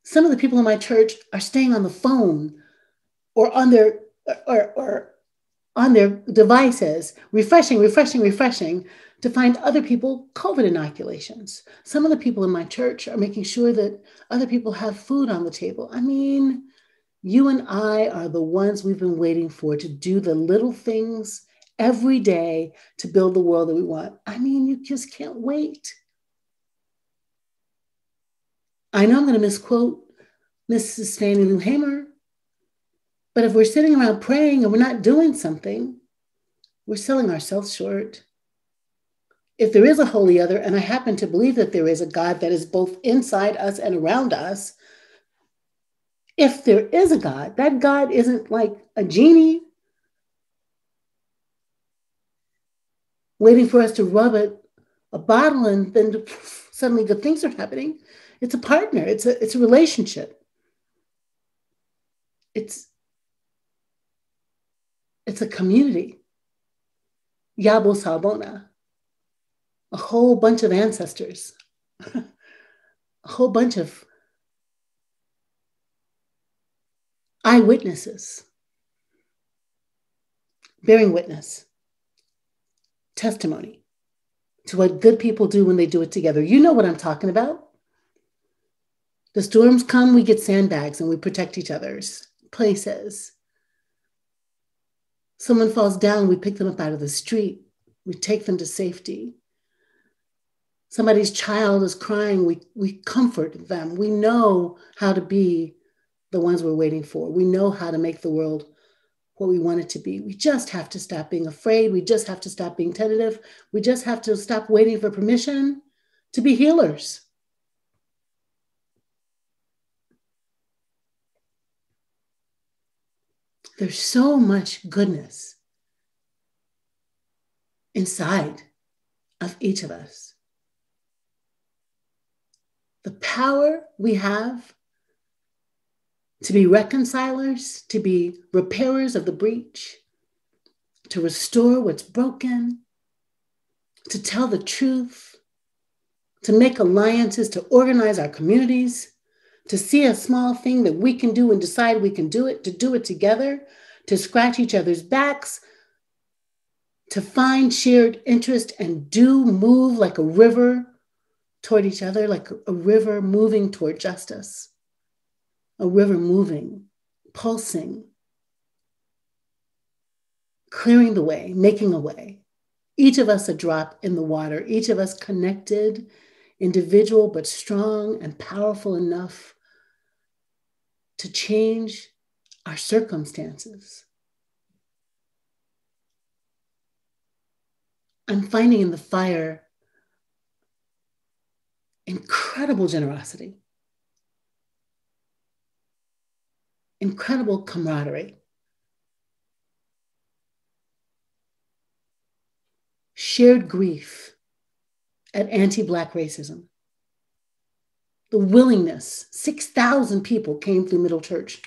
Some of the people in my church are staying on the phone or on their devices, refreshing to find other people COVID inoculations. Some of the people in my church are making sure that other people have food on the table. I mean, you and I are the ones we've been waiting for to do the little things every day to build the world that we want. I mean, you just can't wait. I know I'm going to misquote Mrs. Fannie Lou Hamer, but if we're sitting around praying and we're not doing something, we're selling ourselves short. If there is a holy other, and I happen to believe that there is a God that is both inside us and around us, if there is a God, that God isn't like a genie waiting for us to rub a bottle and then suddenly good things are happening. It's a partner. It's a relationship. It's a community. Yabo Salbona. A whole bunch of ancestors. A whole bunch of eyewitnesses. Bearing witness. Testimony to what good people do when they do it together. You know what I'm talking about. The storms come, we get sandbags and we protect each other's places. Someone falls down, we pick them up out of the street. We take them to safety. somebody's child is crying, we comfort them. We know how to be the ones we're waiting for. We know how to make the world what we want it to be. We just have to stop being afraid. We just have to stop being tentative. We just have to stop waiting for permission to be healers. There's so much goodness inside of each of us. The power we have to be reconcilers, to be repairers of the breach, to restore what's broken, to tell the truth, to make alliances, to organize our communities, to see a small thing that we can do and decide we can do it, to do it together, to scratch each other's backs, to find shared interest and move like a river toward each other, like a river moving toward justice, a river moving, pulsing, clearing the way, making a way. Each of us a drop in the water, each of us connected, individual, but strong and powerful enough to change our circumstances. I'm finding in the fire incredible generosity, incredible camaraderie, shared grief at anti-Black racism. The willingness, 6,000 people came through Middle Church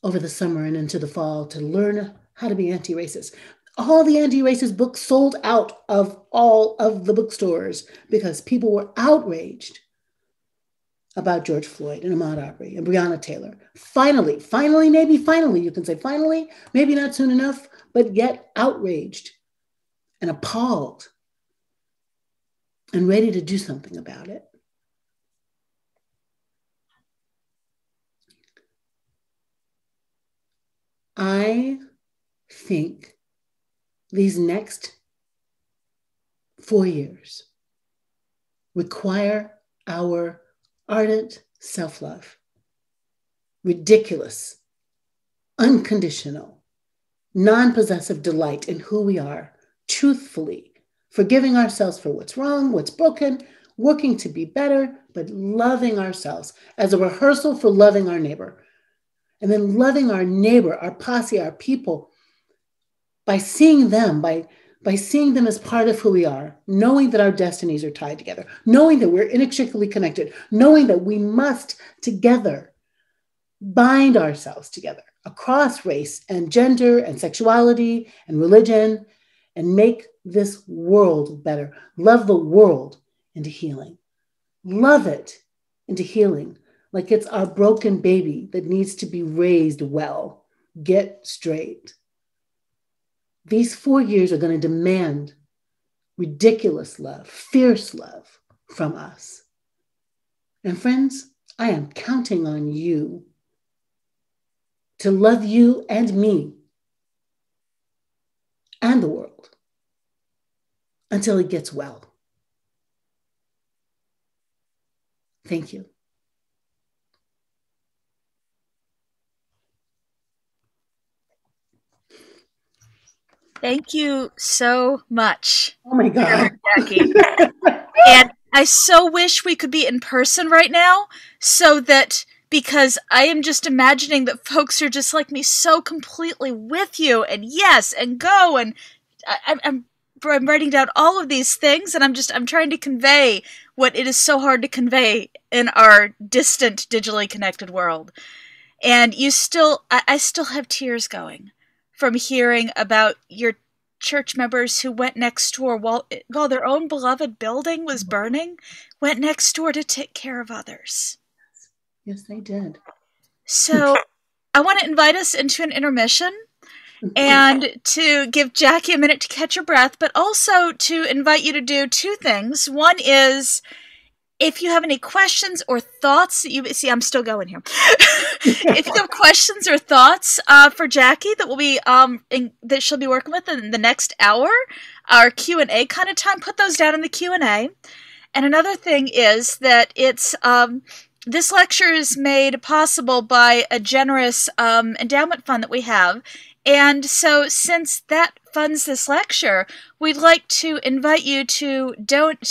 over the summer and into the fall to learn how to be anti-racist. All the anti-racist books sold out of all of the bookstores because people were outraged about George Floyd and Ahmaud Arbery and Breonna Taylor. Finally, you can say finally, maybe not soon enough, but yet outraged and appalled and ready to do something about it. I think these next 4 years require our ardent self-love, ridiculous, unconditional, non-possessive delight in who we are, truthfully, forgiving ourselves for what's wrong, what's broken, working to be better, but loving ourselves as a rehearsal for loving our neighbor. And then loving our neighbor, our posse, our people, by seeing them, by seeing them as part of who we are, knowing that our destinies are tied together, knowing that we're inextricably connected, knowing that we must together bind ourselves together across race and gender and sexuality and religion and make this world better. Love the world into healing. Love it into healing. Like it's our broken baby that needs to be raised well. Get straight. These 4 years are going to demand ridiculous love, fierce love from us. And friends, I am counting on you to love you and me and the world until it gets well. Thank you. Thank you so much. Oh my God. Jackie. And I so wish we could be in person right now so that, because I am just imagining that folks are just like me, so completely with you and yes, and go. And I'm writing down all of these things and I'm trying to convey what it is so hard to convey in our distant, digitally connected world. And I still have tears going from hearing about your church members who went next door while their own beloved building was burning, went next door to take care of others. Yes, they did. So I want to invite us into an intermission and to give Jackie a minute to catch her breath, but also to invite you to do two things. One is, If you have any questions or thoughts, see, I'm still going here. If you have questions or thoughts for Jackie that will be that she'll be working with in the next hour, our Q&A kind of time, put those down in the Q&A. And another thing is that it's this lecture is made possible by a generous endowment fund that we have. And so since that funds this lecture, we'd like to invite you to donate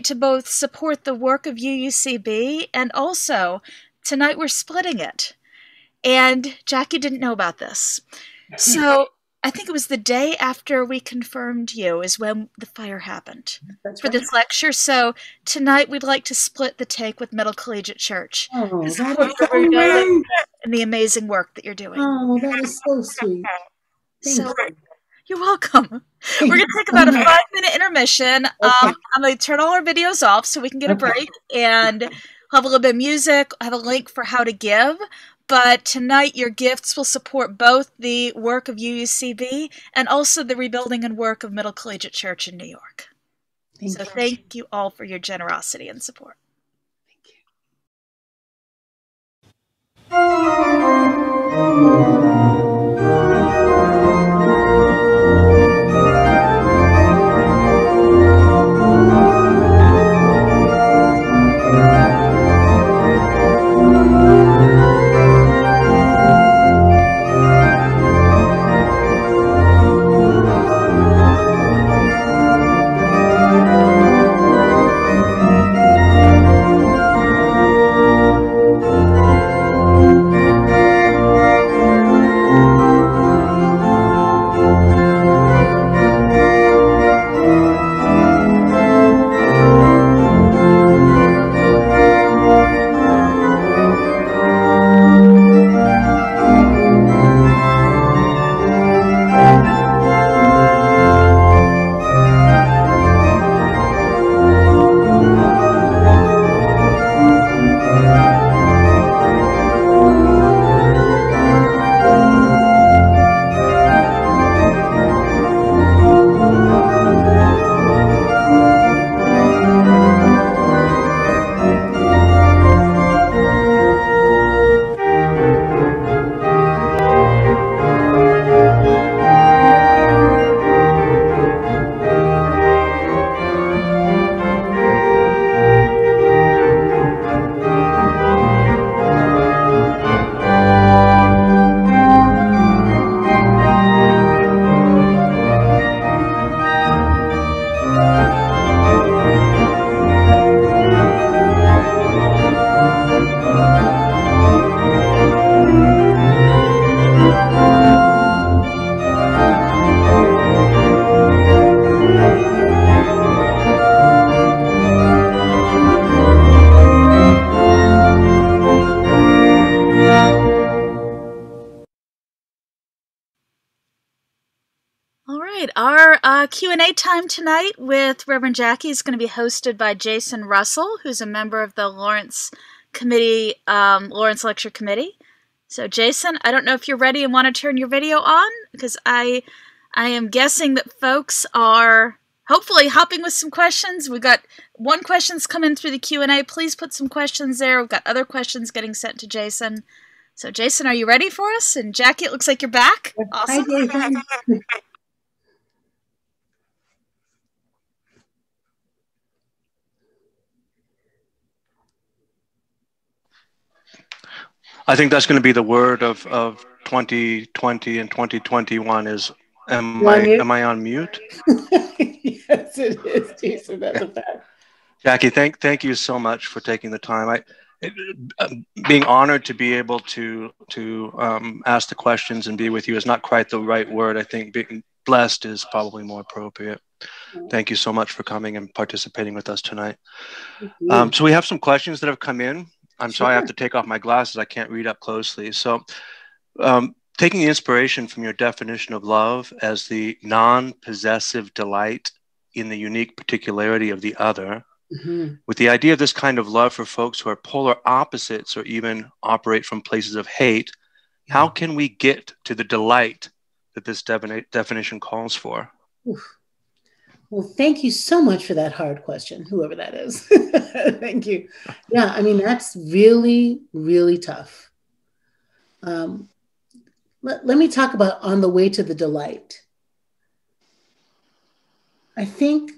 to both support the work of UUCB, and also tonight we're splitting it. And Jackie didn't know about this. So I think it was the day after we confirmed you is when the fire happened. That's for right. This lecture. So tonight we'd like to split the take with Middle Collegiate Church. Oh, that is so nice. And the amazing work that you're doing. Oh, that is so sweet. Thank you. You're welcome. We're going to take about a 5-minute intermission. Okay. I'm going to turn all our videos off so we can get a break and have a little bit of music, have a link for how to give. But tonight your gifts will support both the work of UUCB and also the rebuilding and work of Middle Collegiate Church in New York. Thank you all for your generosity and support. Our Q&A time tonight with Reverend Jackie is going to be hosted by Jason Russell, who's a member of the Lawrence Committee, Lawrence Lecture Committee. So Jason, I don't know if you're ready and want to turn your video on, because I am guessing that folks are hopefully hopping with some questions. We've got one question's coming through the Q&A. Please put some questions there. We've got other questions getting sent to Jason. So Jason, are you ready for us? And Jackie, it looks like you're back. Awesome. Hi, Jason. I think that's going to be the word of 2020 and 2021 is, am I on mute? Yes, it is, Jason. That's a fact. Jackie, thank you so much for taking the time. Being honored to be able to ask the questions and be with you is not quite the right word. I think being blessed is probably more appropriate. Thank you so much for coming and participating with us tonight. So we have some questions that have come in. I'm sorry, I have to take off my glasses. I can't read up closely. So taking inspiration from your definition of love as the non-possessive delight in the unique particularity of the other, with the idea of this kind of love for folks who are polar opposites or even operate from places of hate, how can we get to the delight that this definition calls for? Well, thank you so much for that hard question, whoever that is. Thank you. Yeah, I mean, that's really, really tough. Let me talk about on the way to the delight. I think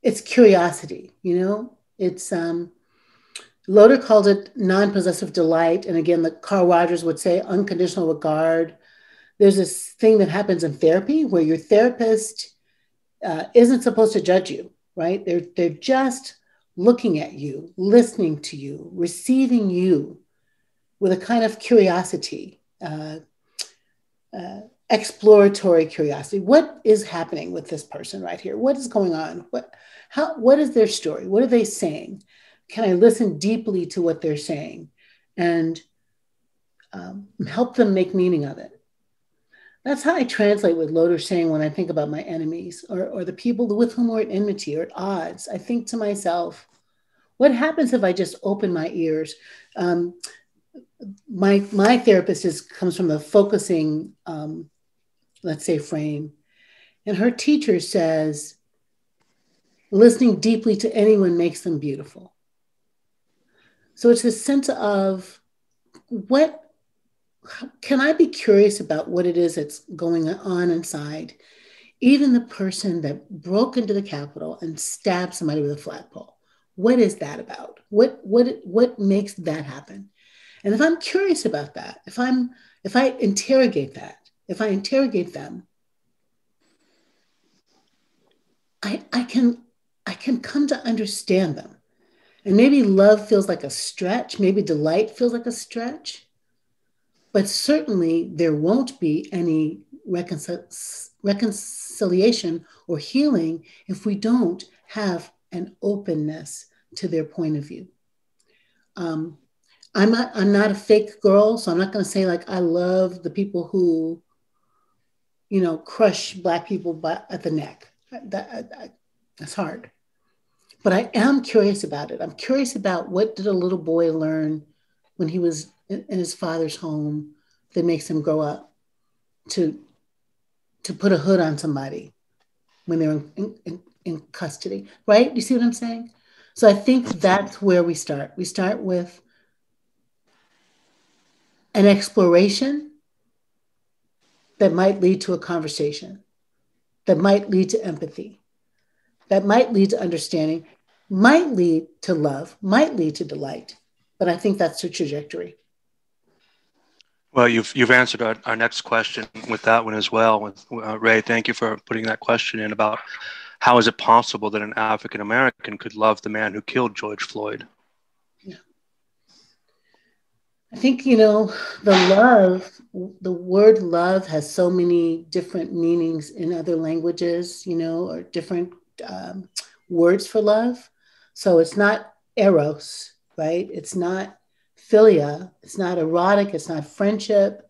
it's curiosity, it's, Loder called it non-possessive delight. And again, Carl Rogers would say unconditional regard. There's this thing that happens in therapy where your therapist isn't supposed to judge you, right? They're just looking at you, listening to you, receiving you with a kind of curiosity, exploratory curiosity. What is happening with this person right here? What is going on? What is their story? What are they saying? Can I listen deeply to what they're saying and help them make meaning of it? That's how I translate what Loder's saying when I think about my enemies or the people with whom we're at enmity or at odds. I think to myself, what happens if I just open my ears? My therapist comes from a focusing, let's say, frame. And her teacher says, listening deeply to anyone makes them beautiful. So it's this sense of can I be curious about what it is that's going on inside? Even the person that broke into the Capitol and stabbed somebody with a flagpole. What is that about? What makes that happen? And if I'm curious about that, if I interrogate that, if I interrogate them, I can come to understand them. And maybe love feels like a stretch, maybe delight feels like a stretch, but certainly there won't be any reconciliation or healing if we don't have an openness to their point of view. I'm not a fake girl, so I'm not going to say like I love the people who, crush Black people at the neck. That's hard. But I am curious about it. I'm curious about what did a little boy learn when he was in his father's home that makes him grow up to put a hood on somebody when they're in custody, right? You see what I'm saying? So I think that's where we start. We start with an exploration that might lead to a conversation, that might lead to empathy, that might lead to understanding, might lead to love, might lead to delight. But I think that's the trajectory. Well, you've answered our next question with that one as well. Ray, thank you for putting that question in about how is it possible that an African American could love the man who killed George Floyd? Yeah. I think, the word love has so many different meanings in other languages, or different words for love. So it's not eros, right? It's not philia. It's not erotic. It's not friendship.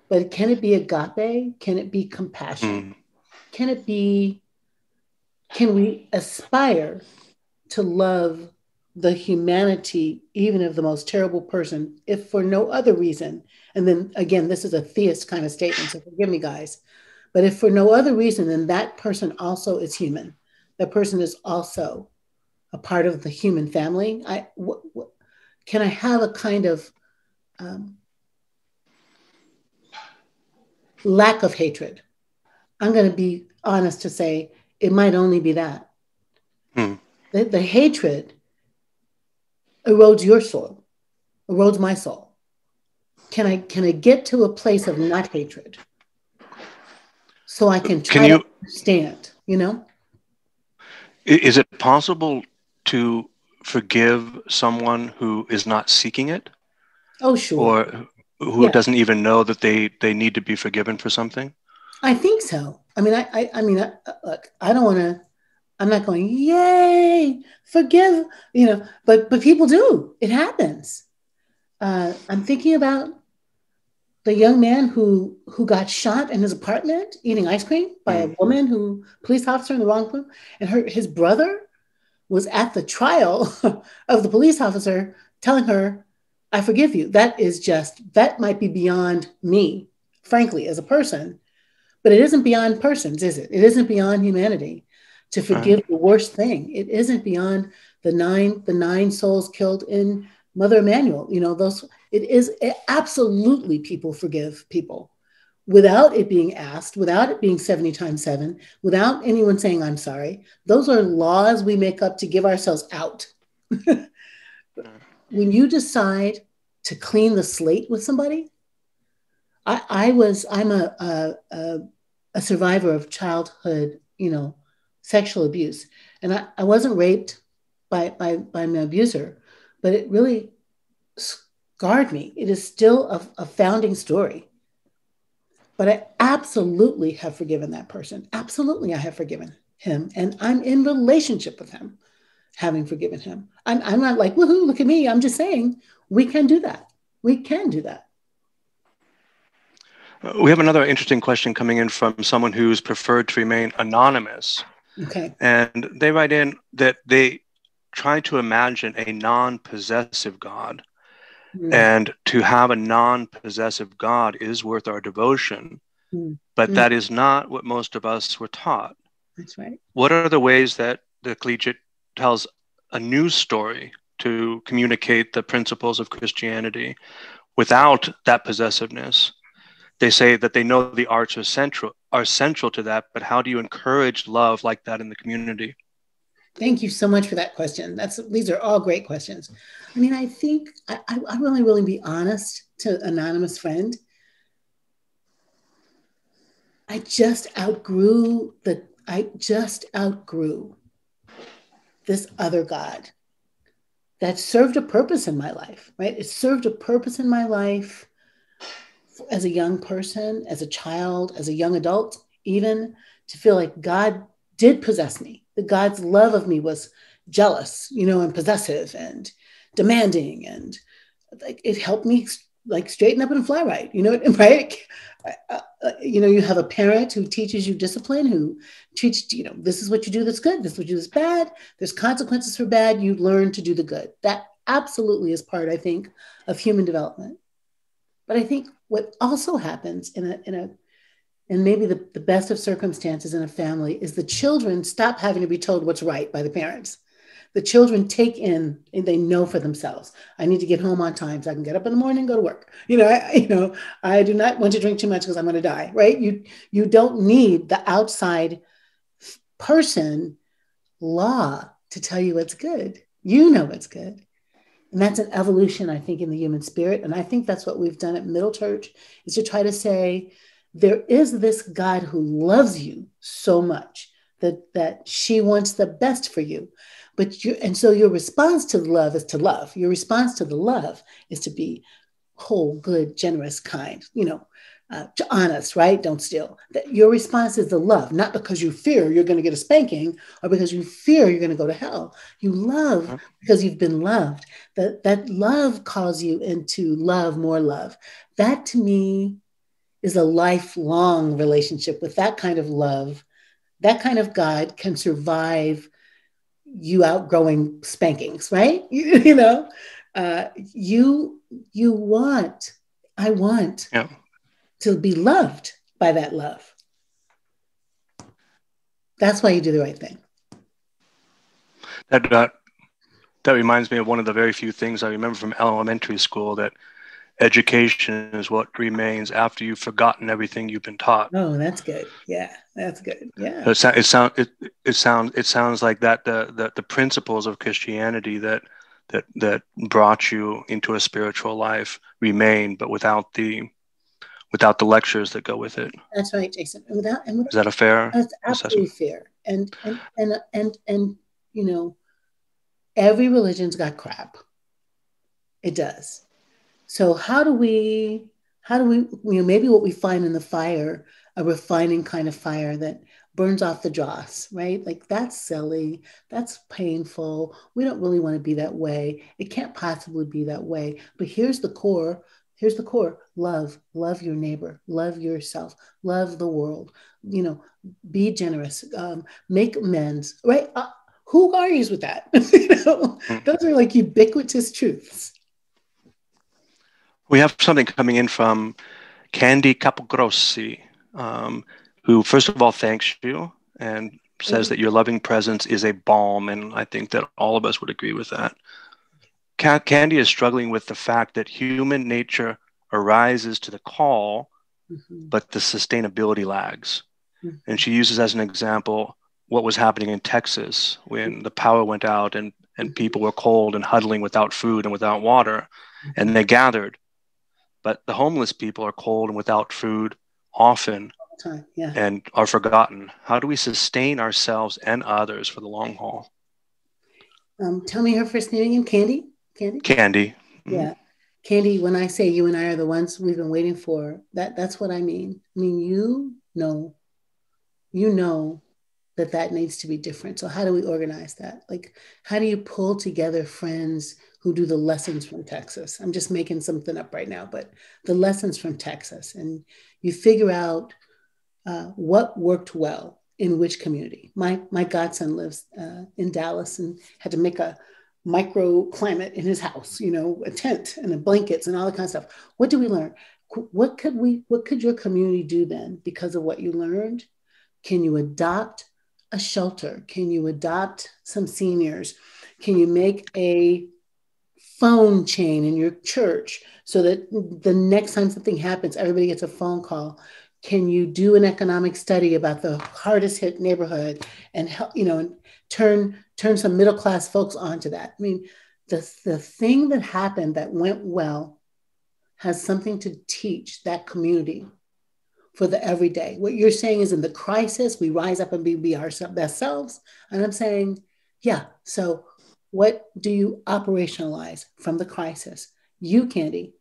But can it be agape? Can it be compassion? Can we aspire to love the humanity, even of the most terrible person, if for no other reason? And then again, this is a theist kind of statement, so forgive me, guys. But if for no other reason, then that person also is human. That person is also a part of the human family. Can I have a kind of lack of hatred? I'm going to be honest to say it might only be that. The hatred erodes your soul, erodes my soul. Can I get to a place of not hatred so I can try to understand, Is it possible to forgive someone who is not seeking it? Oh, sure. Or who doesn't even know that they need to be forgiven for something? I think so. I mean, look, I don't want to, I'm not going, yay, forgive, but people do. It happens. I'm thinking about the young man who got shot in his apartment eating ice cream by a woman police officer in the wrong room. And his brother was at the trial of the police officer telling her, I forgive you. That might be beyond me, frankly, as a person, but it isn't beyond persons, is it? It isn't beyond humanity to forgive the worst thing. It isn't beyond the nine souls killed in Mother Emanuel. You know, absolutely people forgive people without it being asked, without it being 70 times 7, without anyone saying, I'm sorry. Those are laws we make up to give ourselves out. When you decide to clean the slate with somebody, I'm a survivor of childhood, sexual abuse. And I wasn't raped by my abuser, but it really scarred me. It is still a founding story. But I absolutely have forgiven that person. Absolutely, I have forgiven him. And I'm in relationship with him, having forgiven him. I'm not like, woohoo, look at me. I'm just saying we can do that. We can do that. We have another interesting question coming in from someone who's preferred to remain anonymous. Okay. And they write in that they try to imagine a non-possessive God. And to have a non-possessive God is worth our devotion. But that is not what most of us were taught. That's right. What are the ways that the collegiate tells a new story to communicate the principles of Christianity without that possessiveness? They say that they know the arts are central to that, but how do you encourage love like that in the community? Thank you so much for that question. These are all great questions. I mean, I think I really be honest to anonymous friend. I just outgrew this other God that served a purpose in my life, right? It served a purpose in my life as a young person, as a child, as a young adult, even to feel like God did possess me. That God's love of me was jealous, and possessive and demanding. And like it helped me like straighten up and fly right, right? You have a parent who teaches you discipline, who teaches, this is what you do that's good, this is what you do that's bad. There's consequences for bad. You learn to do the good. That absolutely is part, I think, of human development. But I think what also happens and maybe the best of circumstances in a family is the children stop having to be told what's right by the parents. The children take in and they know for themselves. I need to get home on time so I can get up in the morning and go to work. I do not want to drink too much because I'm going to die, right? You don't need the outside person law to tell you what's good. You know what's good. And that's an evolution, I think, in the human spirit. And I think that's what we've done at Middle Church, is to try to say, there is this God who loves you so much that she wants the best for you. And so your response to love is to love. Your response to the love is to be whole, good, generous, kind, honest, right? Don't steal. Your response is the love, not because you fear you're going to get a spanking or because you fear you're going to go to hell. You love because you've been loved. That love calls you into love, more love. That to me is a lifelong relationship with that kind of love. That kind of God can survive you outgrowing spankings, right? I want to be loved by that love. That's why you do the right thing. That reminds me of one of the very few things I remember from elementary school, that education is what remains after you've forgotten everything you've been taught. Oh, that's good. Yeah, that's good. Yeah. It sounds like that the principles of Christianity that brought you into a spiritual life remain, but without the lectures that go with it. That's right, Jason. Is that a fair? That's absolutely fair. And every religion's got crap. It does. So how do we, maybe what we find in the fire, a refining kind of fire that burns off the dross, right? Like that's silly, that's painful. We don't really want to be that way. It can't possibly be that way. But here's the core. Love your neighbor, love yourself, love the world, be generous, make amends, right? Who argues with that? Those are like ubiquitous truths. We have something coming in from Candy Capogrossi, who first of all thanks you and says that your loving presence is a balm, and I think that all of us would agree with that. Candy is struggling with the fact that human nature arises to the call, but the sustainability lags. And she uses as an example what was happening in Texas when the power went out and people were cold and huddling without food and without water, and they gathered. But the homeless people are cold and without food often and are forgotten. How do we sustain ourselves and others for the long haul? Tell me her first name again. Candy? Candy. Yeah. Candy, when I say you and I are the ones we've been waiting for, that's what I mean. I mean, you know that needs to be different. So how do we organize that? Like, how do you pull together friends who do the lessons from Texas? I'm just making something up right now, but the lessons from Texas, and you figure out what worked well in which community. My godson lives in Dallas and had to make a microclimate in his house, a tent and the blankets and all that kind of stuff. What do we learn? What could your community do then because of what you learned? Can you adopt a shelter? Can you adopt some seniors? Can you make a phone chain in your church so that the next time something happens, everybody gets a phone call? Can you do an economic study about the hardest hit neighborhood and help, and turn some middle class folks onto that? I mean, the thing that happened that went well has something to teach that community for the everyday. What you're saying is in the crisis, we rise up and be our best selves. And I'm saying, yeah, so what do you operationalize from the crisis? You, Candy,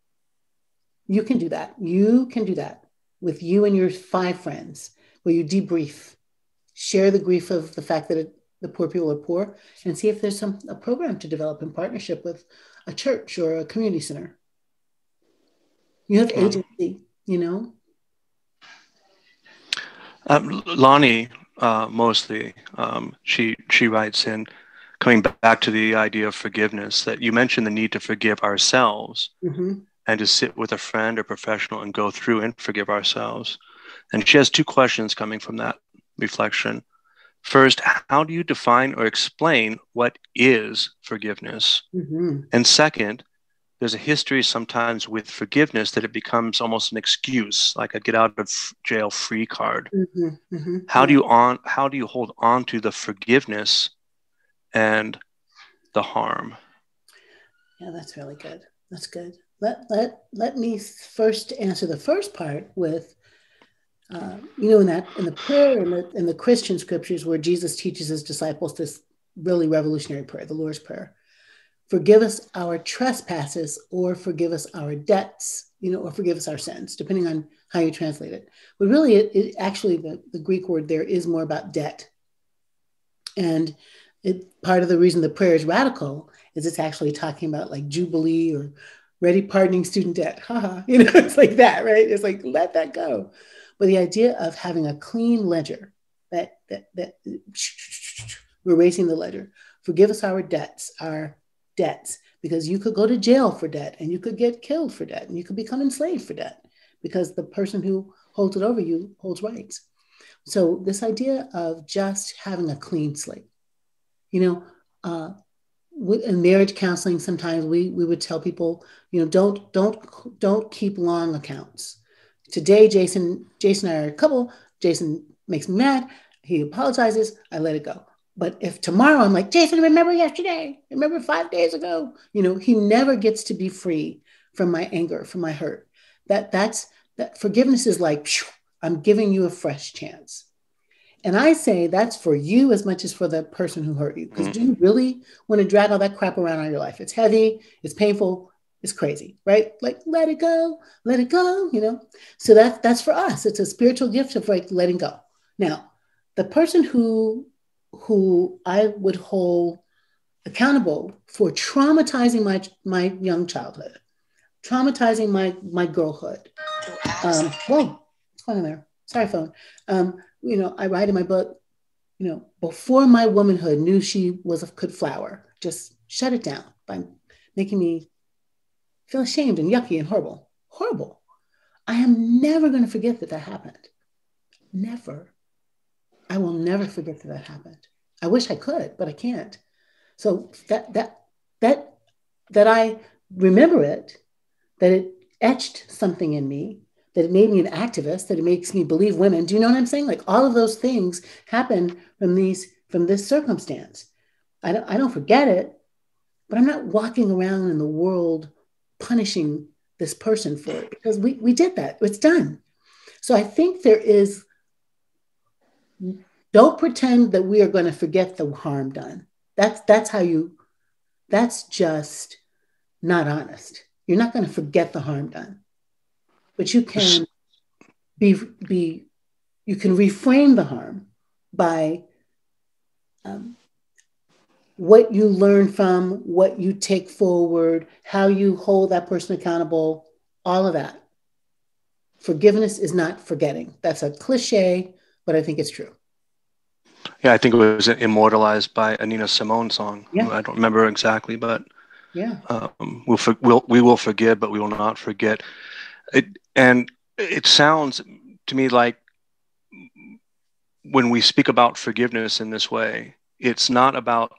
you can do that. You can do that with you and your 5 friends, where you debrief, share the grief of the fact that the poor people are poor, and see if there's a program to develop in partnership with a church or a community center. You have agency, Lonnie, mostly, she writes in, coming back to the idea of forgiveness, that you mentioned the need to forgive ourselves and to sit with a friend or professional and go through and forgive ourselves. And she has 2 questions coming from that reflection. First, how do you define or explain what is forgiveness? And second, there's a history sometimes with forgiveness that it becomes almost an excuse, like a get out of jail free card. How do you hold on to the forgiveness and the harm? Yeah, that's really good. That's good. Let me first answer the first part with, in the prayer in the Christian scriptures where Jesus teaches his disciples this really revolutionary prayer, the Lord's Prayer. Forgive us our trespasses, or forgive us our debts, or forgive us our sins, depending on how you translate it. But really, it actually, the Greek word there is more about debt. And part of the reason the prayer is radical is it's actually talking about like Jubilee or ready pardoning student debt. It's like that, right? It's like, let that go. But the idea of having a clean ledger, that we're erasing the ledger. Forgive us our debts, because you could go to jail for debt, and you could get killed for debt, and you could become enslaved for debt, because the person who holds it over you holds rights. So this idea of just having a clean slate, in marriage counseling, sometimes we would tell people, don't keep long accounts. Today, Jason and I are a couple. Jason makes me mad. He apologizes. I let it go. But if tomorrow I'm like, Jason, remember yesterday? Remember 5 days ago? He never gets to be free from my anger, from my hurt. That forgiveness is like, I'm giving you a fresh chance. And I say that's for you as much as for the person who hurt you. Because do you really want to drag all that crap around on your life? It's heavy, it's painful, it's crazy, right? Like, let it go, So that's for us. It's a spiritual gift of like letting go. Now, the person who I would hold accountable for traumatizing my young childhood, traumatizing my girlhood. Whoa, what's going on there? Sorry, phone. I write in my book, before my womanhood knew she could flower, just shut it down by making me feel ashamed and yucky and horrible. Horrible. I am never going to forget that happened. Never. I will never forget that happened. I wish I could, but I can't. So that I remember it, that it etched something in me, that it made me an activist, that it makes me believe women. Do you know what I'm saying? Like all of those things happen from this circumstance. I don't forget it, but I'm not walking around in the world punishing this person for it because we did that. It's done. So I think don't pretend that we are going to forget the harm done. That's just not honest. You're not going to forget the harm done, but you can you can reframe the harm by what you learn from, what you take forward, how you hold that person accountable, all of that. Forgiveness is not forgetting. That's a cliche, but I think it's true. Yeah, I think it was immortalized by a Nina Simone song. Yeah. I don't remember exactly, but yeah, we will forgive, but we will not forget. And it sounds to me like when we speak about forgiveness in this way, it's not about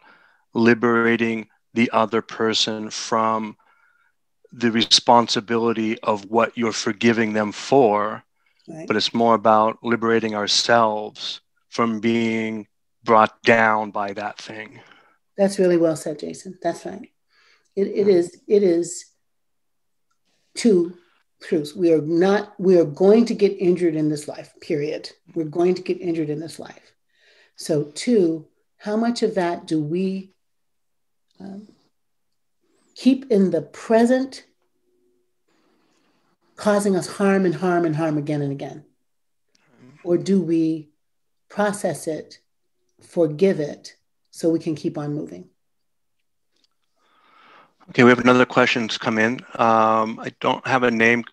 liberating the other person from the responsibility of what you're forgiving them for, right. But it's more about liberating ourselves from being brought down by that thing. That's really well said, Jason. That's right. It is two truths. We are going to get injured in this life, period. We're going to get injured in this life. So two, how much of that do we keep in the present, causing us harm and harm and harm again and again? Or do we process it, forgive it, so we can keep on moving? Okay, we have another question to come in. I don't have a name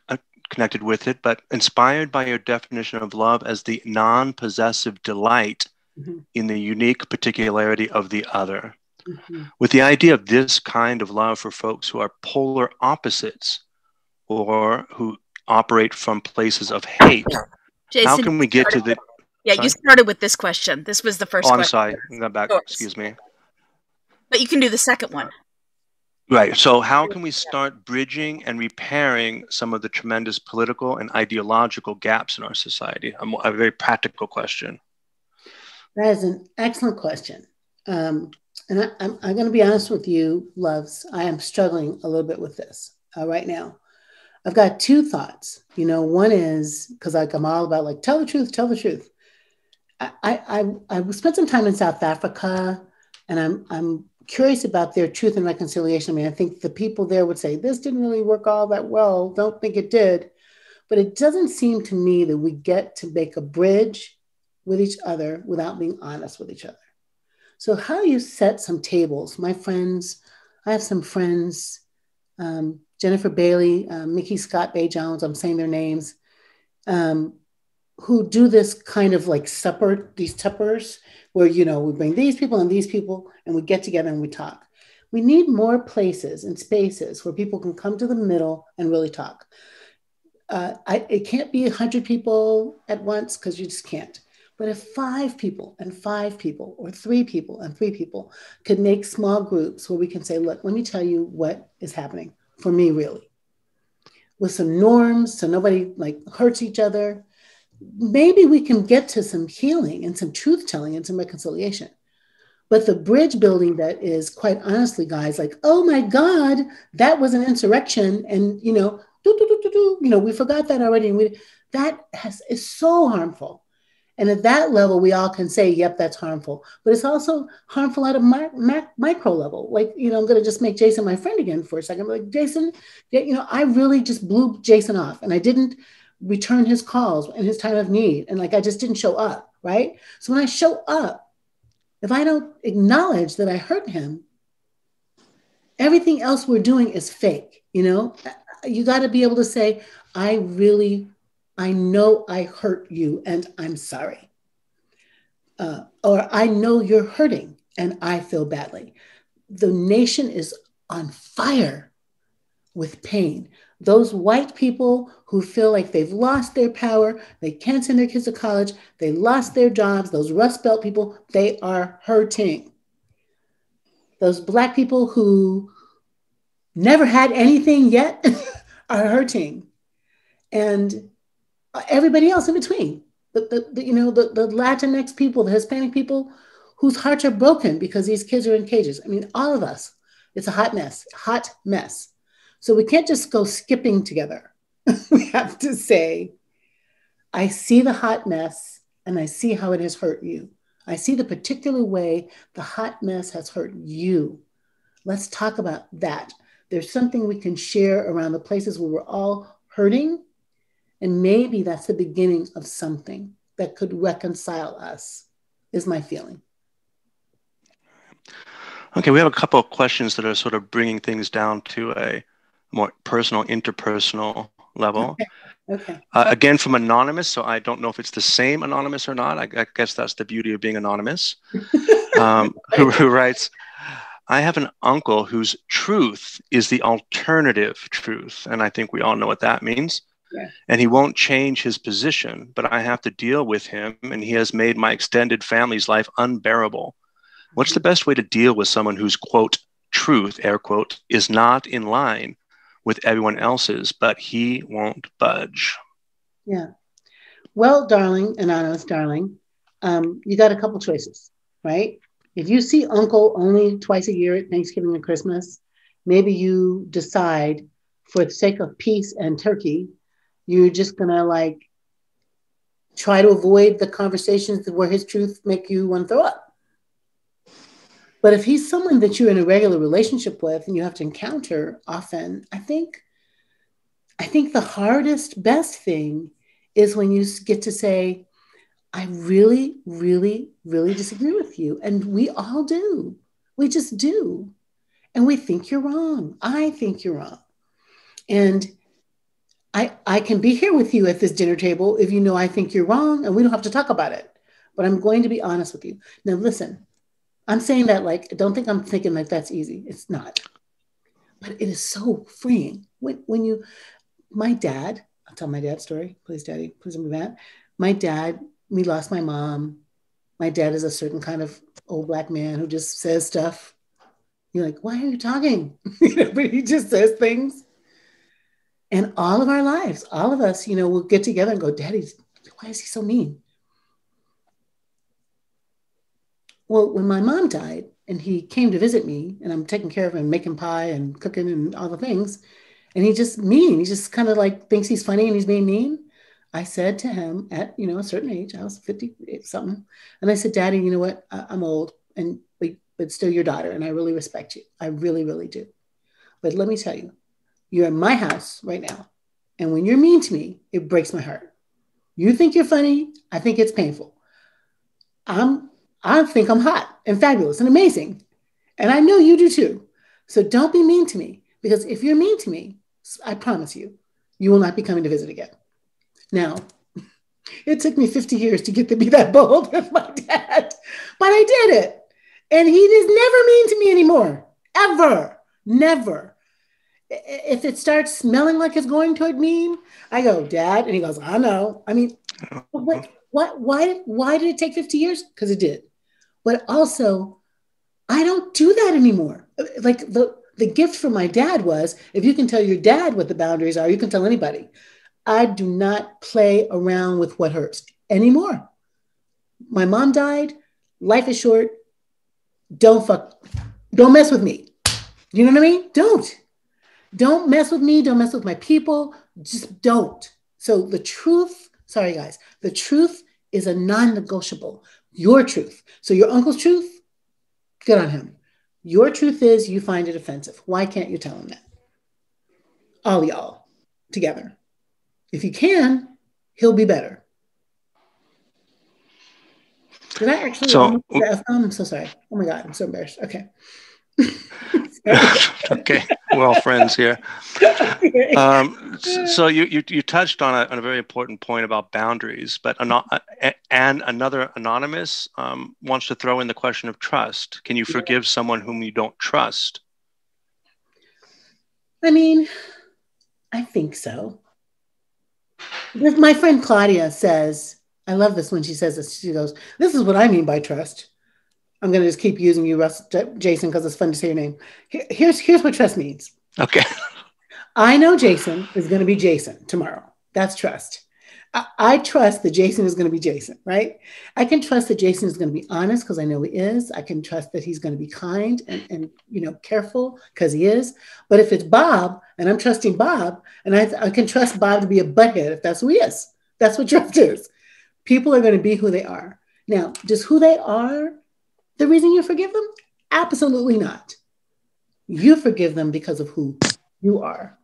connected with it, but inspired by your definition of love as the non-possessive delight in the unique particularity of the other. With the idea of this kind of love for folks who are polar opposites or who operate from places of hate, Jason, how can we get to the... Yeah, sorry? You started with this question. This was the first question. I'm sorry. I got back. Excuse me. But you can do the second one. Right. So how can we start bridging and repairing some of the tremendous political and ideological gaps in our society? A very practical question. That is an excellent question. And I'm going to be honest with you, loves. I am struggling a little bit with this right now. I've got two thoughts. One is because I'm all about tell the truth, tell the truth. I spent some time in South Africa, and I'm curious about their truth and reconciliation. I mean, I think the people there would say, this didn't really work all that well. Don't think it did. But it doesn't seem to me that we get to make a bridge with each other without being honest with each other. So how do you set some tables? My friends, I have some friends, Jennifer Bailey, Mickey Scott Bay Jones, I'm saying their names, who do this kind of supper, these tuppers, where, we bring these people and we get together and we talk. We need more places and spaces where people can come to the middle and really talk. It can't be 100 people at once because you just can't. But if 5 people and 5 people or 3 people and 3 people could make small groups where we can say, look, let me tell you what is happening for me, really, with some norms so nobody hurts each other. Maybe we can get to some healing and some truth telling and some reconciliation. But the bridge building that is, quite honestly, guys, oh my God, that was an insurrection. And, we forgot that already. And is so harmful. And at that level, we all can say, yep, that's harmful. But it's also harmful at a micro level. I'm going to just make Jason my friend again for a second. Jason, I really just blew Jason off. And I didn't return his calls in his time of need. And I just didn't show up, right? So when I show up, if I don't acknowledge that I hurt him, everything else we're doing is fake. You got to be able to say, I know I hurt you and I'm sorry. Or I know you're hurting and I feel badly. The nation is on fire with pain. Those white people who feel like they've lost their power, they can't send their kids to college, they lost their jobs, those Rust Belt people, they are hurting. Those Black people who never had anything yet are hurting. And everybody else in between, the Latinx people, the Hispanic people whose hearts are broken because these kids are in cages. I mean, all of us, it's a hot mess. So we can't just go skipping together. We have to say, I see the hot mess and I see how it has hurt you. I see the particular way the hot mess has hurt you. Let's talk about that. There's something we can share around the places where we're all hurting. And maybe that's the beginning of something that could reconcile us, is my feeling. Okay, we have a couple of questions that are sort of bringing things down to a more personal, interpersonal level. Okay. Again, from Anonymous, so I don't know if it's the same Anonymous or not. I guess that's the beauty of being anonymous. Who writes, I have an uncle whose truth is the alternative truth. And I think we all know what that means. Yeah. And he won't change his position, but I have to deal with him, and he has made my extended family's life unbearable. What's the best way to deal with someone whose, quote, truth, air quote, is not in line with everyone else's, but he won't budge? Yeah. Well, darling, anonymous darling, you got a couple choices, right? If you see uncle only twice a year at Thanksgiving and Christmas, maybe you decide, for the sake of peace and turkey, you're just gonna try to avoid the conversations where his truth make you want to throw up. But if he's someone that you're in a regular relationship with and you have to encounter often, I think the hardest, best thing is when you get to say, I really, really, really disagree with you. And we all do. We just do. And we think you're wrong. I think you're wrong. And I can be here with you at this dinner table if you know I think you're wrong, and we don't have to talk about it. But I'm going to be honest with you. Now, listen, I'm saying that don't think I'm thinking that's easy. It's not. But it is so freeing. My dad, I'll tell my dad's story. Please, Daddy, please don't be mad. My dad, we lost my mom. My dad is a certain kind of old Black man who just says stuff. You're like, why are you talking? But he just says things. And all of our lives, all of us, we'll get together and go, Daddy, why is he so mean? Well, when my mom died and he came to visit me and I'm taking care of him, making pie and cooking and all the things, and he's just mean. He just kind of thinks he's funny and he's being mean. I said to him at, a certain age, I was 50 something. And I said, Daddy, you know what? I'm old, but still your daughter. And I really respect you. I really, really do. But let me tell you, you're in my house right now. And when you're mean to me, it breaks my heart. You think you're funny. I think it's painful. I think I'm hot and fabulous and amazing. And I know you do too. So don't be mean to me, because if you're mean to me, I promise you, you will not be coming to visit again. Now, it took me 50 years to get to be that bold with my dad, but I did it. And he is never mean to me anymore, ever, never. If it starts smelling like it's going toward mean, I go, Dad, and he goes, I know. I mean, why did it take 50 years? Because it did. But also, I don't do that anymore. The gift from my dad was, if you can tell your dad what the boundaries are, you can tell anybody. I do not play around with what hurts anymore. My mom died. Life is short. Don't mess with me. You know what I mean? Don't mess with me. Don't mess with my people. Just don't. So the truth, sorry guys, the truth is a non-negotiable. Your truth. So your uncle's truth, good on him. Your truth is you find it offensive. Why can't you tell him that? All y'all together. If you can, he'll be better. Did I actually? I'm so sorry. Oh my God, I'm so embarrassed. Okay. Okay, we're all friends here. So you touched on a very important point about boundaries, but another anonymous wants to throw in the question of trust. Can you forgive someone whom you don't trust? I mean, I think so. My friend Claudia says, I love this when she says this. She goes, "This is what I mean by trust." I'm going to just keep using you, Jason, because it's fun to say your name. Here's what trust means. Okay. I know Jason is going to be Jason tomorrow. That's trust. I trust that Jason is going to be Jason, right? I can trust that Jason is going to be honest because I know he is. I can trust that he's going to be kind and careful because he is. But if it's Bob and I'm trusting Bob, and I can trust Bob to be a butthead if that's who he is. That's what trust is. People are going to be who they are. Now, just who they are, the reason you forgive them? Absolutely not. You forgive them because of who you are.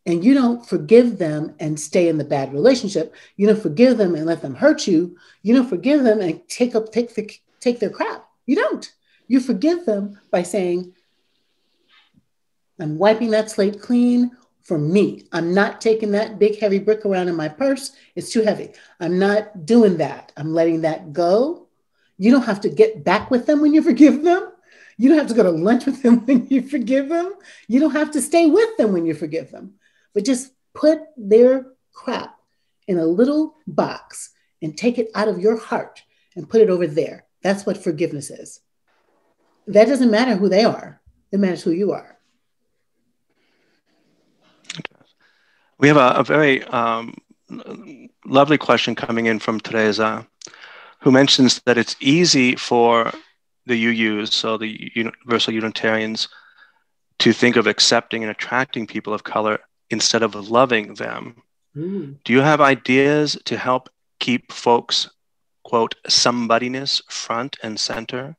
And you don't forgive them and stay in the bad relationship. You don't forgive them and let them hurt you. You don't forgive them and take their crap. You don't. You forgive them by saying, I'm wiping that slate clean for me. I'm not taking that big heavy brick around in my purse. It's too heavy. I'm not doing that. I'm letting that go. You don't have to get back with them when you forgive them. You don't have to go to lunch with them when you forgive them. You don't have to stay with them when you forgive them. But just put their crap in a little box and take it out of your heart and put it over there. That's what forgiveness is. That doesn't matter who they are. It matters who you are. We have a very lovely question coming in from Teresa, who mentions that it's easy for the UUs, so the Universal Unitarians, to think of accepting and attracting people of color instead of loving them. Do you have ideas to help keep folks, quote, somebodyness front and center?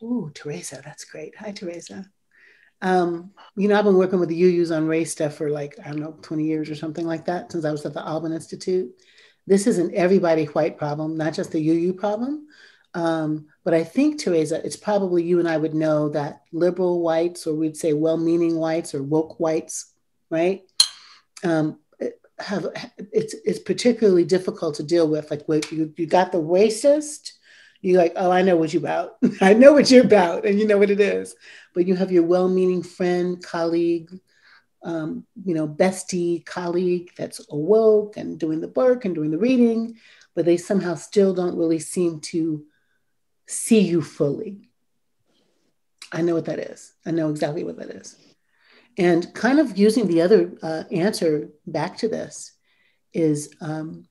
Ooh, Teresa, that's great. Hi, Teresa. I've been working with the UUs on race stuff for 20 years or something like that, since I was at the Alban Institute. This is an everybody white problem, not just the UU problem. But I think, Teresa, it's probably you and I would know that liberal whites, or we'd say well-meaning whites or woke whites, right? It's particularly difficult to deal with. Like, you got the racist, you're like, oh, I know what you're about. I know what you're about, and you know what it is. But you have your well-meaning friend, colleague, bestie, colleague that's awoke and doing the work and doing the reading, but they somehow still don't really seem to see you fully. I know what that is. I know exactly what that is. And kind of using the other answer back to this is, oh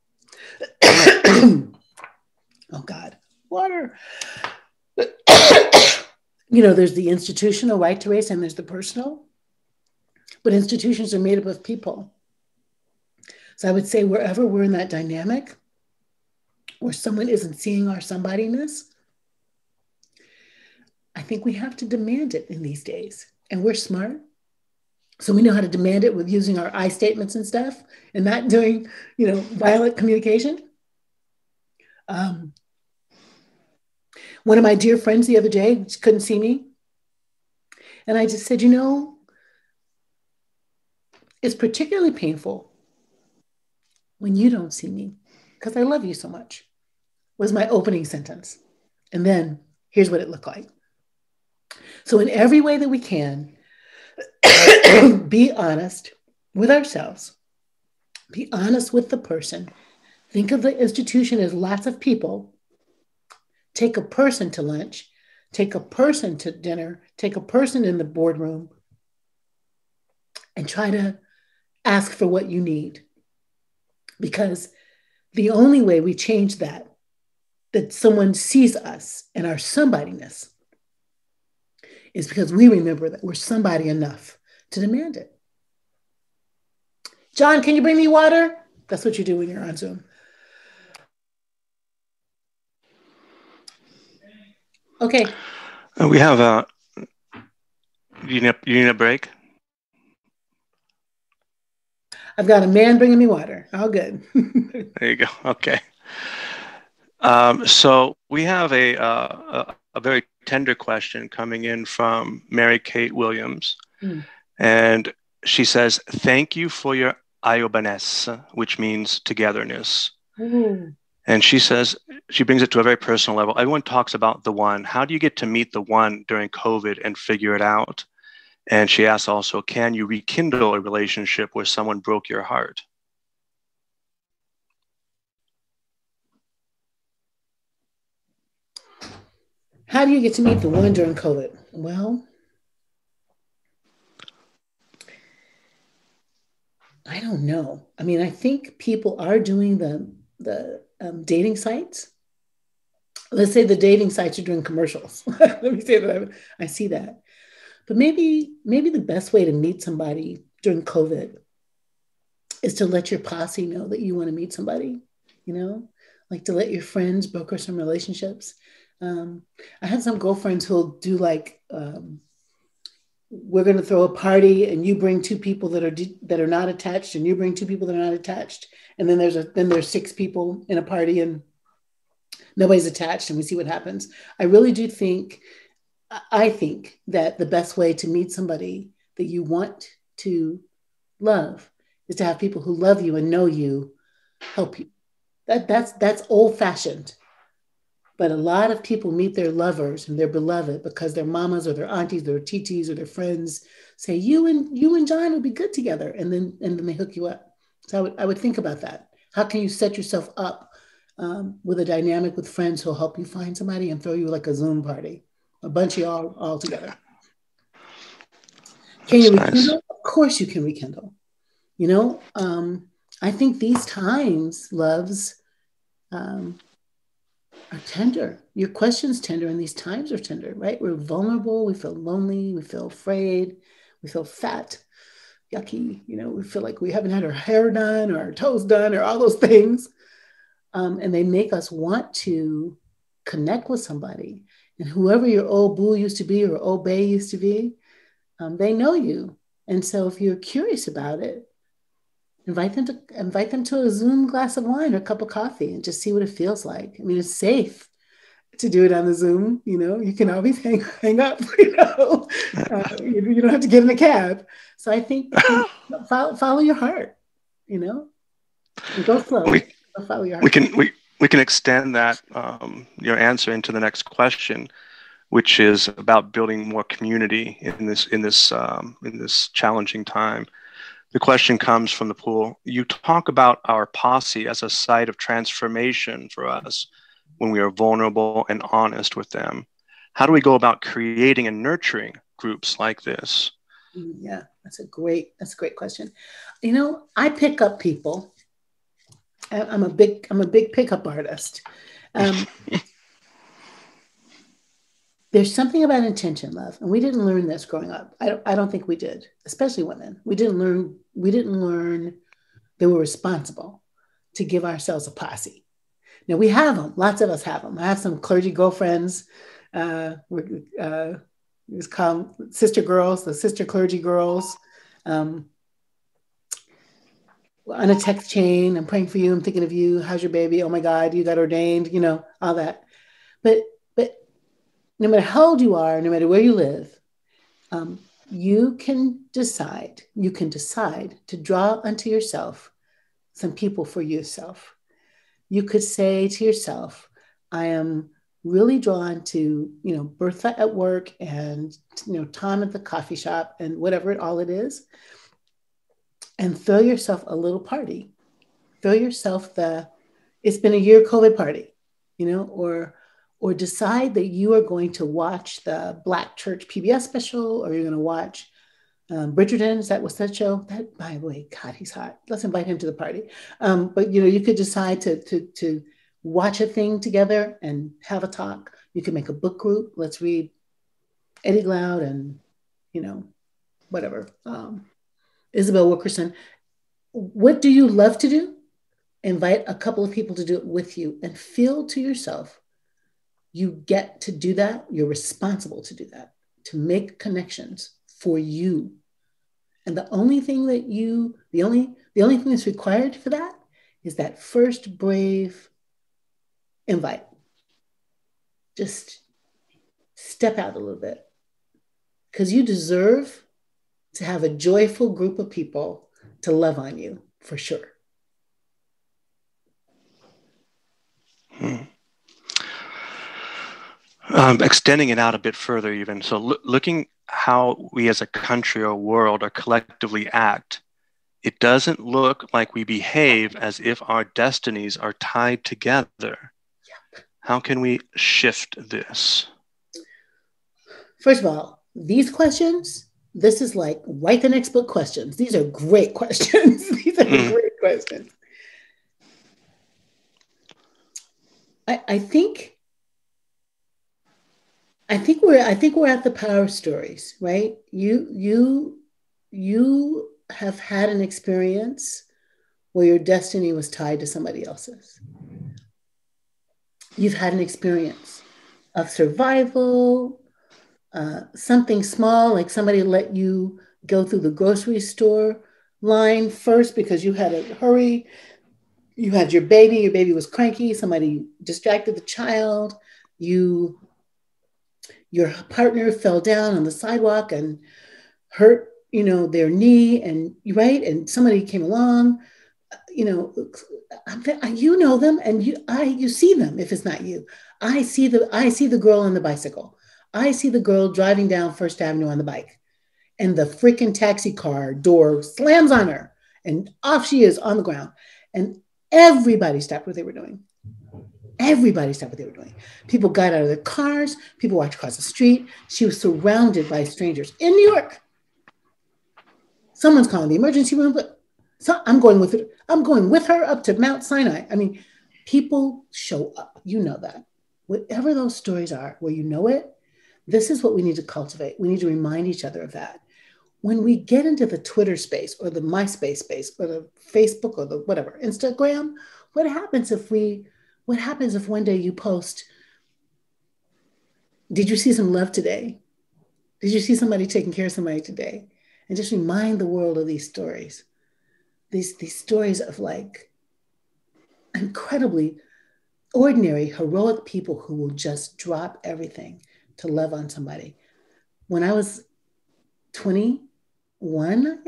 God, water. There's the institutional right to race and there's the personal, but institutions are made up of people. So I would say wherever we're in that dynamic, where someone isn't seeing our somebodyness, I think we have to demand it in these days. And we're smart. So we know how to demand it with using our I statements and stuff and not doing, violent communication. One of my dear friends the other day couldn't see me. And I just said, it's particularly painful when you don't see me because I love you so much, was my opening sentence. And then here's what it looked like. So in every way that we can, be honest with ourselves, be honest with the person. Think of the institution as lots of people. Take a person to lunch, take a person to dinner, take a person in the boardroom, and try to ask for what you need. Because the only way we change that someone sees us and our somebodyness, is because we remember that we're somebody enough to demand it. John, can you bring me water? That's what you do when you're on Zoom. Okay. We have you need a break? I've got a man bringing me water. All good. There you go. Okay. So we have a very tender question coming in from Mary Kate Williams. And she says, thank you for your ayobanes, which means togetherness. And she says, she brings it to a very personal level. Everyone talks about the one. How do you get to meet the one during COVID and figure it out? And she asks also, can you rekindle a relationship where someone broke your heart? How do you get to meet the one during COVID? Well, I don't know. I mean, I think people are doing the dating sites. Let's say the dating sites are doing commercials. Let me say that. I see that. But maybe the best way to meet somebody during COVID is to let your posse know that you want to meet somebody, like to let your friends broker some relationships. I had some girlfriends who'll do like, we're going to throw a party and you bring two people that are not attached and you bring two people that are not attached. And then there's 6 people in a party and nobody's attached and we see what happens. I think that the best way to meet somebody that you want to love is to have people who love you and know you help you. That's old fashioned. But a lot of people meet their lovers and their beloved because their mamas or their aunties, their TTs or their friends say, you and John would be good together. And then they hook you up. So I would think about that. How can you set yourself up with a dynamic with friends who'll help you find somebody and throw you like a Zoom party, a bunch of y'all all together. Can you rekindle? Nice. Of course you can rekindle. I think these times, loves, are tender. Your question's tender and these times are tender, right? We're vulnerable. We feel lonely. We feel afraid. We feel fat, yucky. We feel like we haven't had our hair done or our toes done or all those things. And they make us want to connect with somebody. And whoever your old boo used to be or old bae used to be, they know you. And so if you're curious about it, invite them to a Zoom glass of wine or a cup of coffee and just see what it feels like. I mean, it's safe to do it on the Zoom. You can always hang up. You don't have to get in a cab. So I think follow your heart. And go slow. Follow your heart. We can extend that your answer into the next question, which is about building more community in this challenging time. The question comes from the pool. You talk about our posse as a site of transformation for us when we are vulnerable and honest with them. How do we go about creating and nurturing groups like this? Yeah, that's a great question. I pick up people. I'm a big pickup artist. There's something about intention, love, and we didn't learn this growing up. I don't think we did, especially women. We didn't learn that we're responsible to give ourselves a posse. Now we have them. Lots of us have them. I have some clergy girlfriends. It's called sister girls, the sister clergy girls. On a text chain, I'm praying for you. I'm thinking of you. How's your baby? Oh my God, you got ordained. All that. But no matter how old you are, no matter where you live, you can decide to draw unto yourself some people for yourself. You could say to yourself, I am really drawn to, Bertha at work and, Tom at the coffee shop and whatever it is, and throw yourself a little party. Throw yourself it's been a year COVID party, or decide that you are going to watch the Black Church PBS special, or you're going to watch Bridgerton. What's that show? That, by the way, God, he's hot. Let's invite him to the party. But you could decide to watch a thing together and have a talk. You can make a book group. Let's read Eddie Glaude and whatever. Isabel Wilkerson. What do you love to do? Invite a couple of people to do it with you and feel to yourself, you get to do that. You're responsible to do that, to make connections for you. And the only thing that's required for that is that first brave invite. Just step out a little bit, because you deserve to have a joyful group of people to love on you, for sure. extending it out a bit further even. So looking how we as a country or world or collectively act, it doesn't look like we behave as if our destinies are tied together. Yep. How can we shift this? First of all, these questions, this is like write the next book questions. These are great questions. These are great questions. I think we're at the power stories, right? You have had an experience where your destiny was tied to somebody else's. You've had an experience of survival, something small, like somebody let you go through the grocery store line first because you had to hurry. You had your baby was cranky, somebody distracted the child, your partner fell down on the sidewalk and hurt, their knee, and right, and somebody came along, you know them, and you see them. If it's not you, I see the girl on the bicycle. I see the girl driving down First Avenue on the bike, and the freaking taxi car door slams on her, and off she is on the ground, and everybody stopped what they were doing. Everybody stopped what they were doing. People got out of their cars. People walked across the street. She was surrounded by strangers in New York. Someone's calling the emergency room, but I'm going with it. I'm going with her up to Mount Sinai. I mean, people show up. You know that. Whatever those stories are, where you know it, this is what we need to cultivate. We need to remind each other of that. When we get into the Twitter space or the MySpace space or the Facebook or the whatever, Instagram, what happens if one day you post, did you see some love today? Did you see somebody taking care of somebody today? And just remind the world of these stories. These stories of like incredibly ordinary, heroic people who will just drop everything to love on somebody. When I was 21,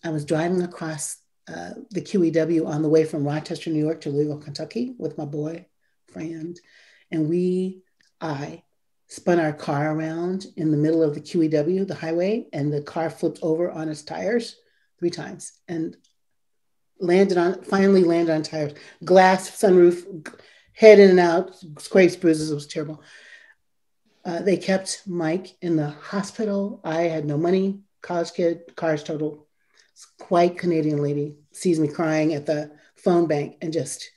I was driving across the QEW on the way from Rochester, New York to Louisville, Kentucky with my boyfriend. And I spun our car around in the middle of the QEW, the highway, and the car flipped over on its tires 3 times and finally landed on tires, glass, sunroof, head in and out, scrapes, bruises. It was terrible. They kept Mike in the hospital. I had no money, college kid, car's total. White Canadian lady sees me crying at the phone bank and just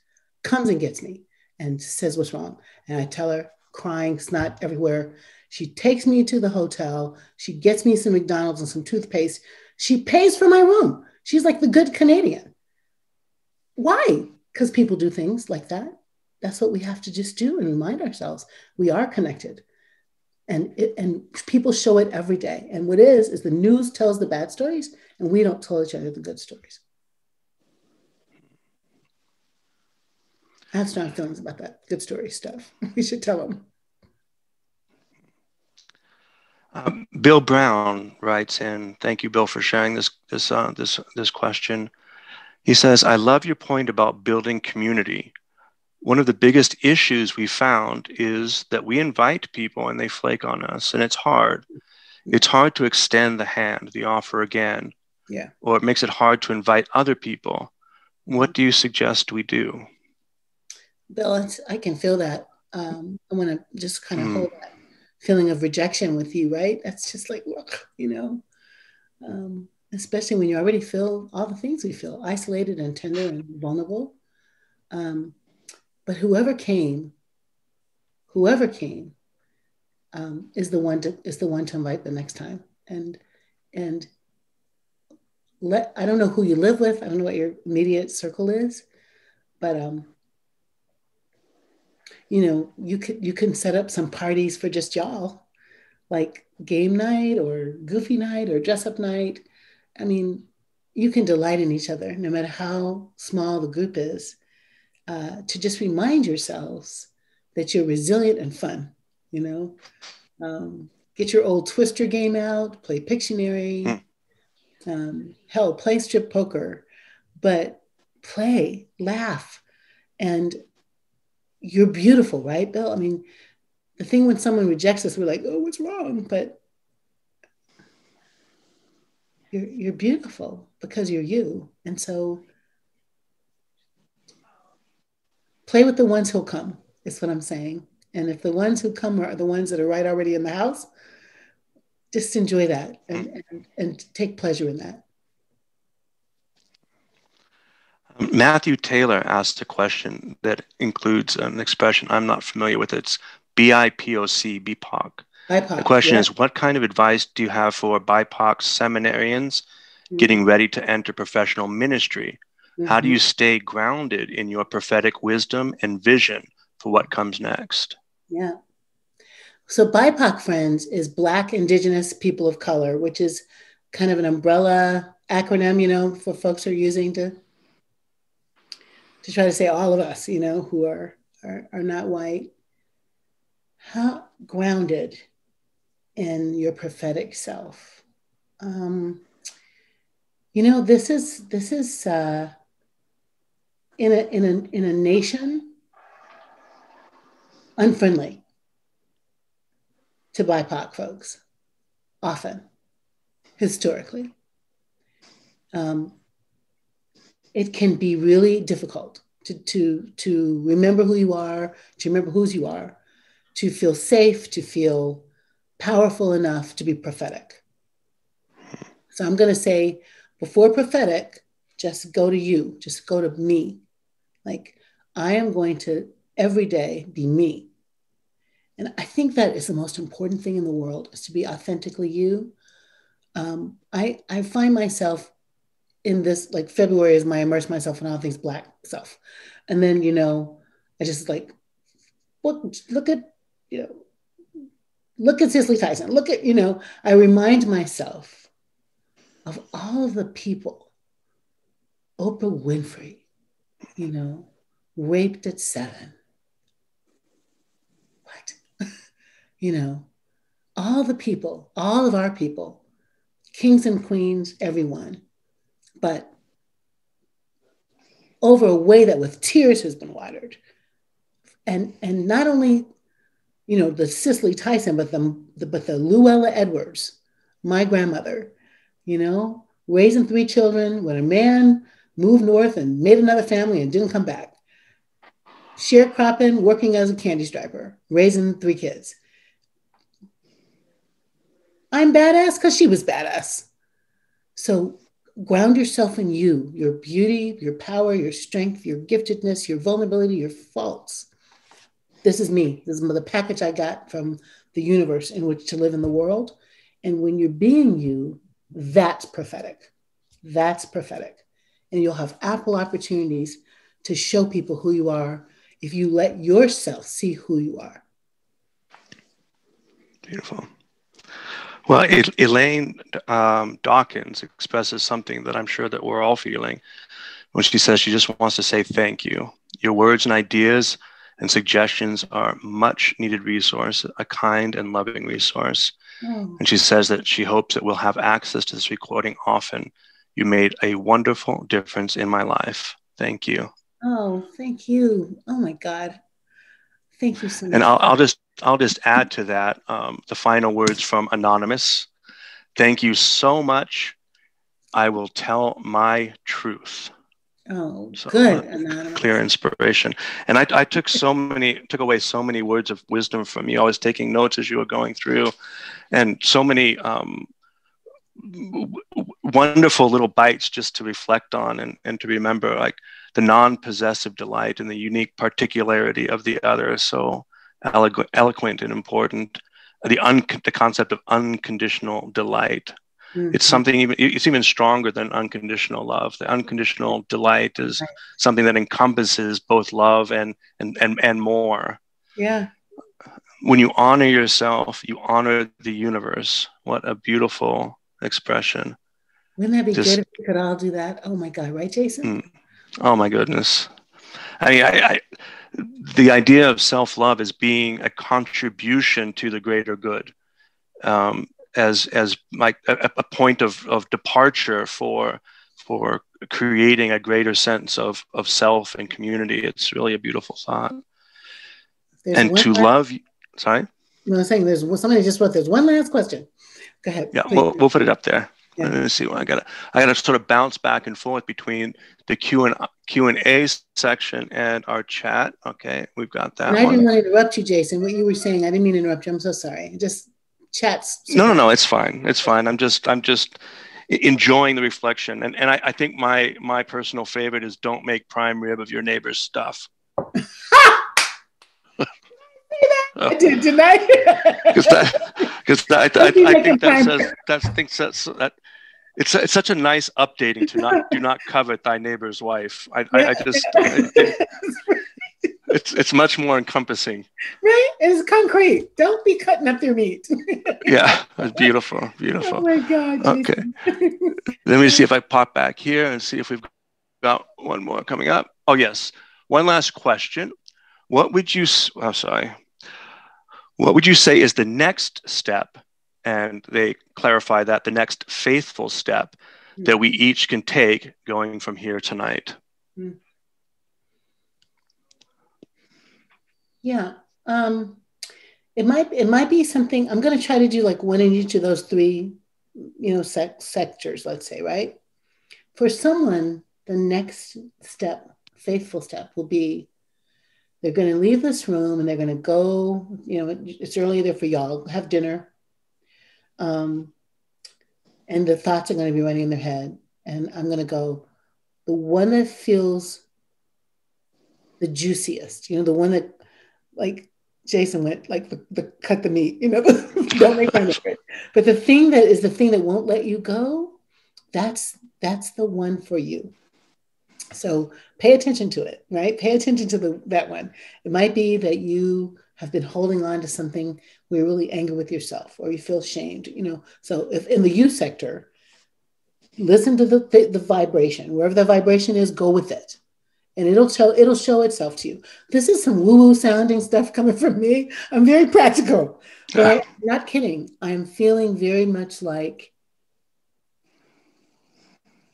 comes and gets me and says, what's wrong? And I tell her, crying, snot everywhere. She takes me to the hotel. She gets me some McDonald's and some toothpaste. She pays for my room. She's like the good Canadian. Why? Because people do things like that. That's what we have to just do and remind ourselves. We are connected. And people show it every day. And what is the news tells the bad stories and we don't tell each other the good stories. I have strong feelings about that good story stuff. We should tell them. Bill Brown writes in, thank you, Bill, for sharing this question. He says, I love your point about building community. One of the biggest issues we found is that we invite people and they flake on us, and it's hard. It's hard to extend the hand, the offer again. Yeah. Or it makes it hard to invite other people. What do you suggest we do? Bill, I can feel that. I want to just kind of hold that feeling of rejection with you, right? That's just like, especially when you already feel all the things we feel, isolated and tender and vulnerable. But whoever came is the one to invite the next time. And I don't know who you live with. I don't know what your immediate circle is, but you can set up some parties for just y'all, like game night or goofy night or dress up night. I mean, you can delight in each other no matter how small the group is, to just remind yourselves that you're resilient and fun, get your old Twister game out, play Pictionary, hell, play strip poker, but play, laugh, and you're beautiful, right, Bill? I mean, the thing when someone rejects us, we're like, oh, what's wrong? But you're beautiful because you're you. And so play with the ones who'll come, is what I'm saying. And if the ones who come are the ones that are right already in the house, just enjoy that and take pleasure in that. Matthew Taylor asked a question that includes an expression I'm not familiar with. It's BIPOC, BIPOC. BIPOC, the question yeah. is, what kind of advice do you have for BIPOC seminarians getting ready to enter professional ministry? How do you stay grounded in your prophetic wisdom and vision for what comes next? Yeah. So BIPOC, friends, is Black, Indigenous, People of Color, which is kind of an umbrella acronym, you know, for folks who are using to try to say all of us, you know, who are not white. How grounded in your prophetic self. You know, this is in a nation unfriendly to BIPOC folks, often, historically. It can be really difficult to remember who you are, to remember whose you are, to feel safe, to feel powerful enough to be prophetic. So I'm going to say, before prophetic, just go to you, just go to me. Like, I am going to every day be me. And I think that is the most important thing in the world, is to be authentically you. I find myself in this, like, February is my immerse myself in all things Black self. And then, you know, I just like, look at, you know, look at Cicely Tyson, look at, you know, I remind myself of all of the people, Oprah Winfrey, you know, raped at 7. What? You know, all the people, all of our people, kings and queens, everyone, but over a way that with tears has been watered. And not only, you know, the Cicely Tyson, but the Luella Edwards, my grandmother, you know, raising 3 children when a man moved north and made another family and didn't come back. Sharecropping, working as a candy striper, raising 3 kids. I'm badass because she was badass. So ground yourself in you, your beauty, your power, your strength, your giftedness, your vulnerability, your faults. This is me. This is the package I got from the universe in which to live in the world. And when you're being you, that's prophetic. That's prophetic. And you'll have ample opportunities to show people who you are if you let yourself see who you are. Beautiful. Well, Elaine Dawkins expresses something that I'm sure that we're all feeling when she says she just wants to say thank you. Your words and ideas and suggestions are much needed resource, a kind and loving resource. Oh. And she says that she hopes that we'll have access to this recording often. You made a wonderful difference in my life. Thank you. Oh, thank you. Oh my God. Thank you so much. And I'll just add to that the final words from Anonymous. Thank you so much. I will tell my truth. Oh, so good. Anonymous. Clear inspiration. And I took away so many words of wisdom from you. I was taking notes as you were going through, and so many wonderful little bites just to reflect on and to remember, like the non-possessive delight and the unique particularity of the other. So eloquent and important. The concept of unconditional delight. Mm-hmm. It's even stronger than unconditional love. The unconditional delight is something that encompasses both love and more. Yeah. When you honor yourself, you honor the universe. What a beautiful expression. Wouldn't that be good if we could all do that? Oh my God, right, Jason? Oh my goodness. I the idea of self-love as being a contribution to the greater good, as like a point of departure for creating a greater sense of self and community. It's really a beautiful thought. And to love, Sorry? No, I'm saying somebody just wrote there's one last question. Go ahead. Yeah, we'll put it up there. Yeah. Let me see. I gotta sort of bounce back and forth between the Q&A section and our chat. Okay, we've got that. And I didn't want to interrupt you, Jason. What you were saying, I didn't mean to interrupt you. I'm so sorry. Just chats. No. It's fine. It's fine. I'm just enjoying the reflection, and I think my personal favorite is don't make prime rib of your neighbor's stuff. I did, didn't I? Because I think that it's such a nice updating to do not covet thy neighbor's wife. It's much more encompassing. Right? It's concrete. Don't be cutting up their meat. Yeah, it's beautiful. Oh my God. Jason. Okay. Let me see if I pop back here and see if we've got one more coming up. Oh yes. One last question. What would you say is the next step, and they clarify that the next faithful step that we each can take going from here tonight? Yeah. It might be something. I'm going to try to do like one in each of those three, sectors, let's say, right? For someone, the next step, faithful step, will be they're going to leave this room and they're going to go, it's early there for y'all, have dinner. And the thoughts are going to be running in their head. And I'm going to go, the one that feels the juiciest, the one that, like Jason went, like the cut the meat, don't make fun of it. But the thing that won't let you go, that's the one for you. So pay attention to it, right? Pay attention to that one. It might be that you have been holding on to something where you're really angry with yourself or you feel shamed, So if in the you sector, listen to the vibration. Wherever the vibration is, go with it. And it'll show itself to you. This is some woo-woo sounding stuff coming from me. I'm very practical, but I'm not kidding. I'm feeling very much like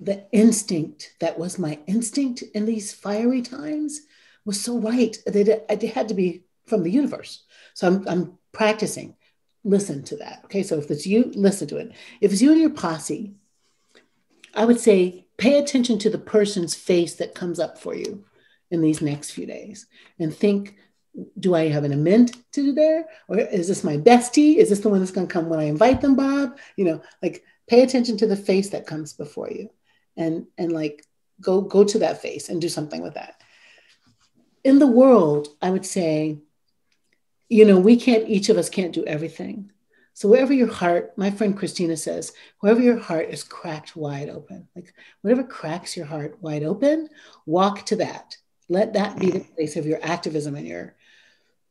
the instinct that was my instinct in these fiery times was so right that it had to be from the universe. So I'm practicing. Listen to that. Okay, so if it's you, listen to it. If it's you and your posse, I would say pay attention to the person's face that comes up for you in these next few days and think, do I have an amend to do there? Or is this my bestie? Is this the one that's going to come when I invite them, Bob? Pay attention to the face that comes before you. And like go to that face and do something with that. In the world, I would say, each of us can't do everything. So wherever your heart, my friend Christina says, wherever your heart is cracked wide open, like whatever cracks your heart wide open, walk to that. Let that be the place of your activism and your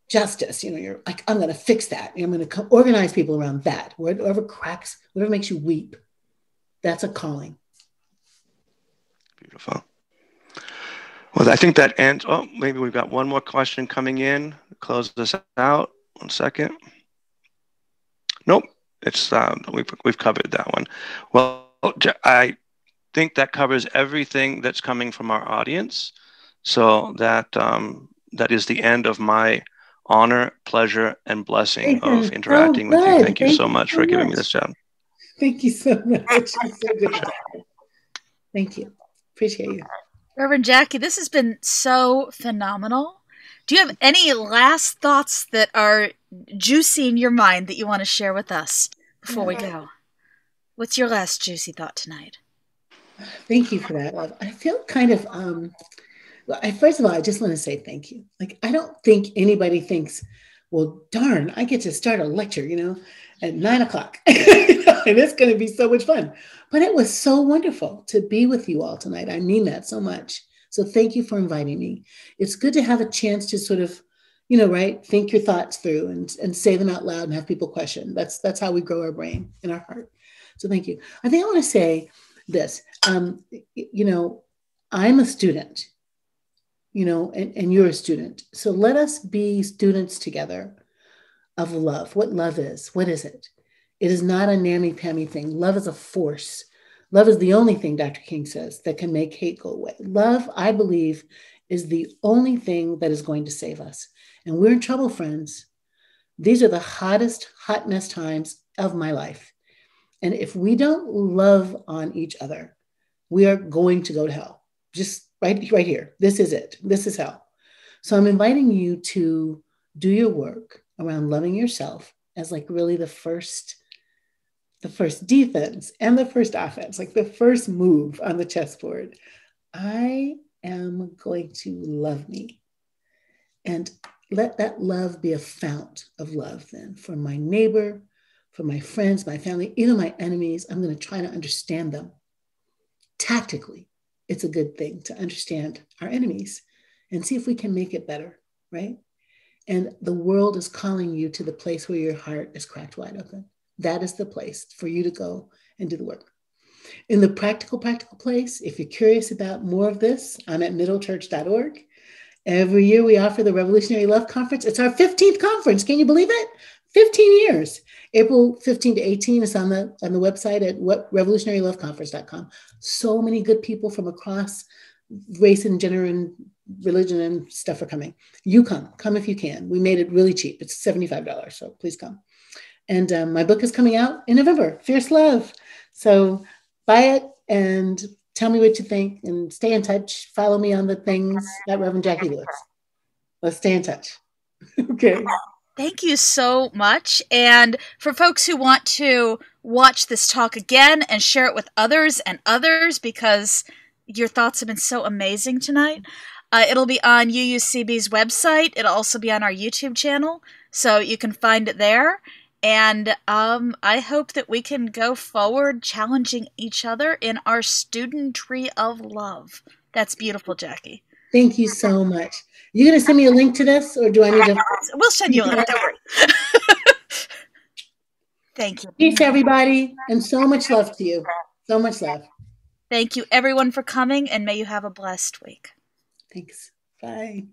justice. You're like, I'm going to fix that. I'm going to organize people around that. Whatever cracks, whatever makes you weep, that's a calling. Beautiful. Well, I think that ends. Oh, maybe we've got one more question coming in. Close this out. 1 second. Nope. It's we've covered that one. Well, I think that covers everything that's coming from our audience. So that is the end of my honor, pleasure, and blessing of interacting with you. Thank you so much for giving me this job. Thank you so much. It's so good. Thank you. Appreciate you. Reverend Jackie, this has been so phenomenal. Do you have any last thoughts that are juicy in your mind that you want to share with us before we go? What's your last juicy thought tonight? Thank you for that, love. I feel kind of, first of all, I just want to say thank you. Like, I don't think anybody thinks, well, darn, I get to start a lecture, at 9:00. And it's going to be so much fun. But it was so wonderful to be with you all tonight. I mean that so much. So thank you for inviting me. It's good to have a chance to sort of, think your thoughts through and say them out loud and have people question. That's how we grow our brain and our heart. So thank you. I think I want to say this. I'm a student, and you're a student. So let us be students together of love. What love is. What is it? It is not a nammy-pammy thing. Love is a force. Love is the only thing, Dr. King says, that can make hate go away. Love, I believe, is the only thing that is going to save us. And we're in trouble, friends. These are the hottest hot mess times of my life. And if we don't love on each other, we are going to go to hell. Just right here. This is it. This is hell. So I'm inviting you to do your work around loving yourself as like really the first defense and the first offense, like the first move on the chessboard. I am going to love me, and let that love be a fount of love then for my neighbor, for my friends, my family, even my enemies. I'm going to try to understand them. Tactically, it's a good thing to understand our enemies and see if we can make it better, right? And the world is calling you to the place where your heart is cracked wide open. That is the place for you to go and do the work. In the practical place, if you're curious about more of this, I'm at middlechurch.org. Every year we offer the Revolutionary Love Conference. It's our 15th conference. Can you believe it? 15 years. April 15 to 18 is on the website at revolutionaryloveconference.com. So many good people from across race and gender and religion and stuff are coming. You come if you can. We made it really cheap. It's $75, so please come. And my book is coming out in November, Fierce Love. So buy it and tell me what you think and stay in touch. Follow me on the things at Reverend Jackie Lewis. Let's stay in touch. Okay. Thank you so much. And for folks who want to watch this talk again and share it with others and others, because your thoughts have been so amazing tonight, it'll be on UUCB's website. It'll also be on our YouTube channel, so you can find it there. And I hope that we can go forward challenging each other in our studentry of love. That's beautiful, Jackie. Thank you so much. You going to send me a link to this, or do I need to? We'll send you a link. Don't worry. Thank you. Peace, everybody, and so much love to you. So much love. Thank you, everyone, for coming, and may you have a blessed week. Thanks. Bye.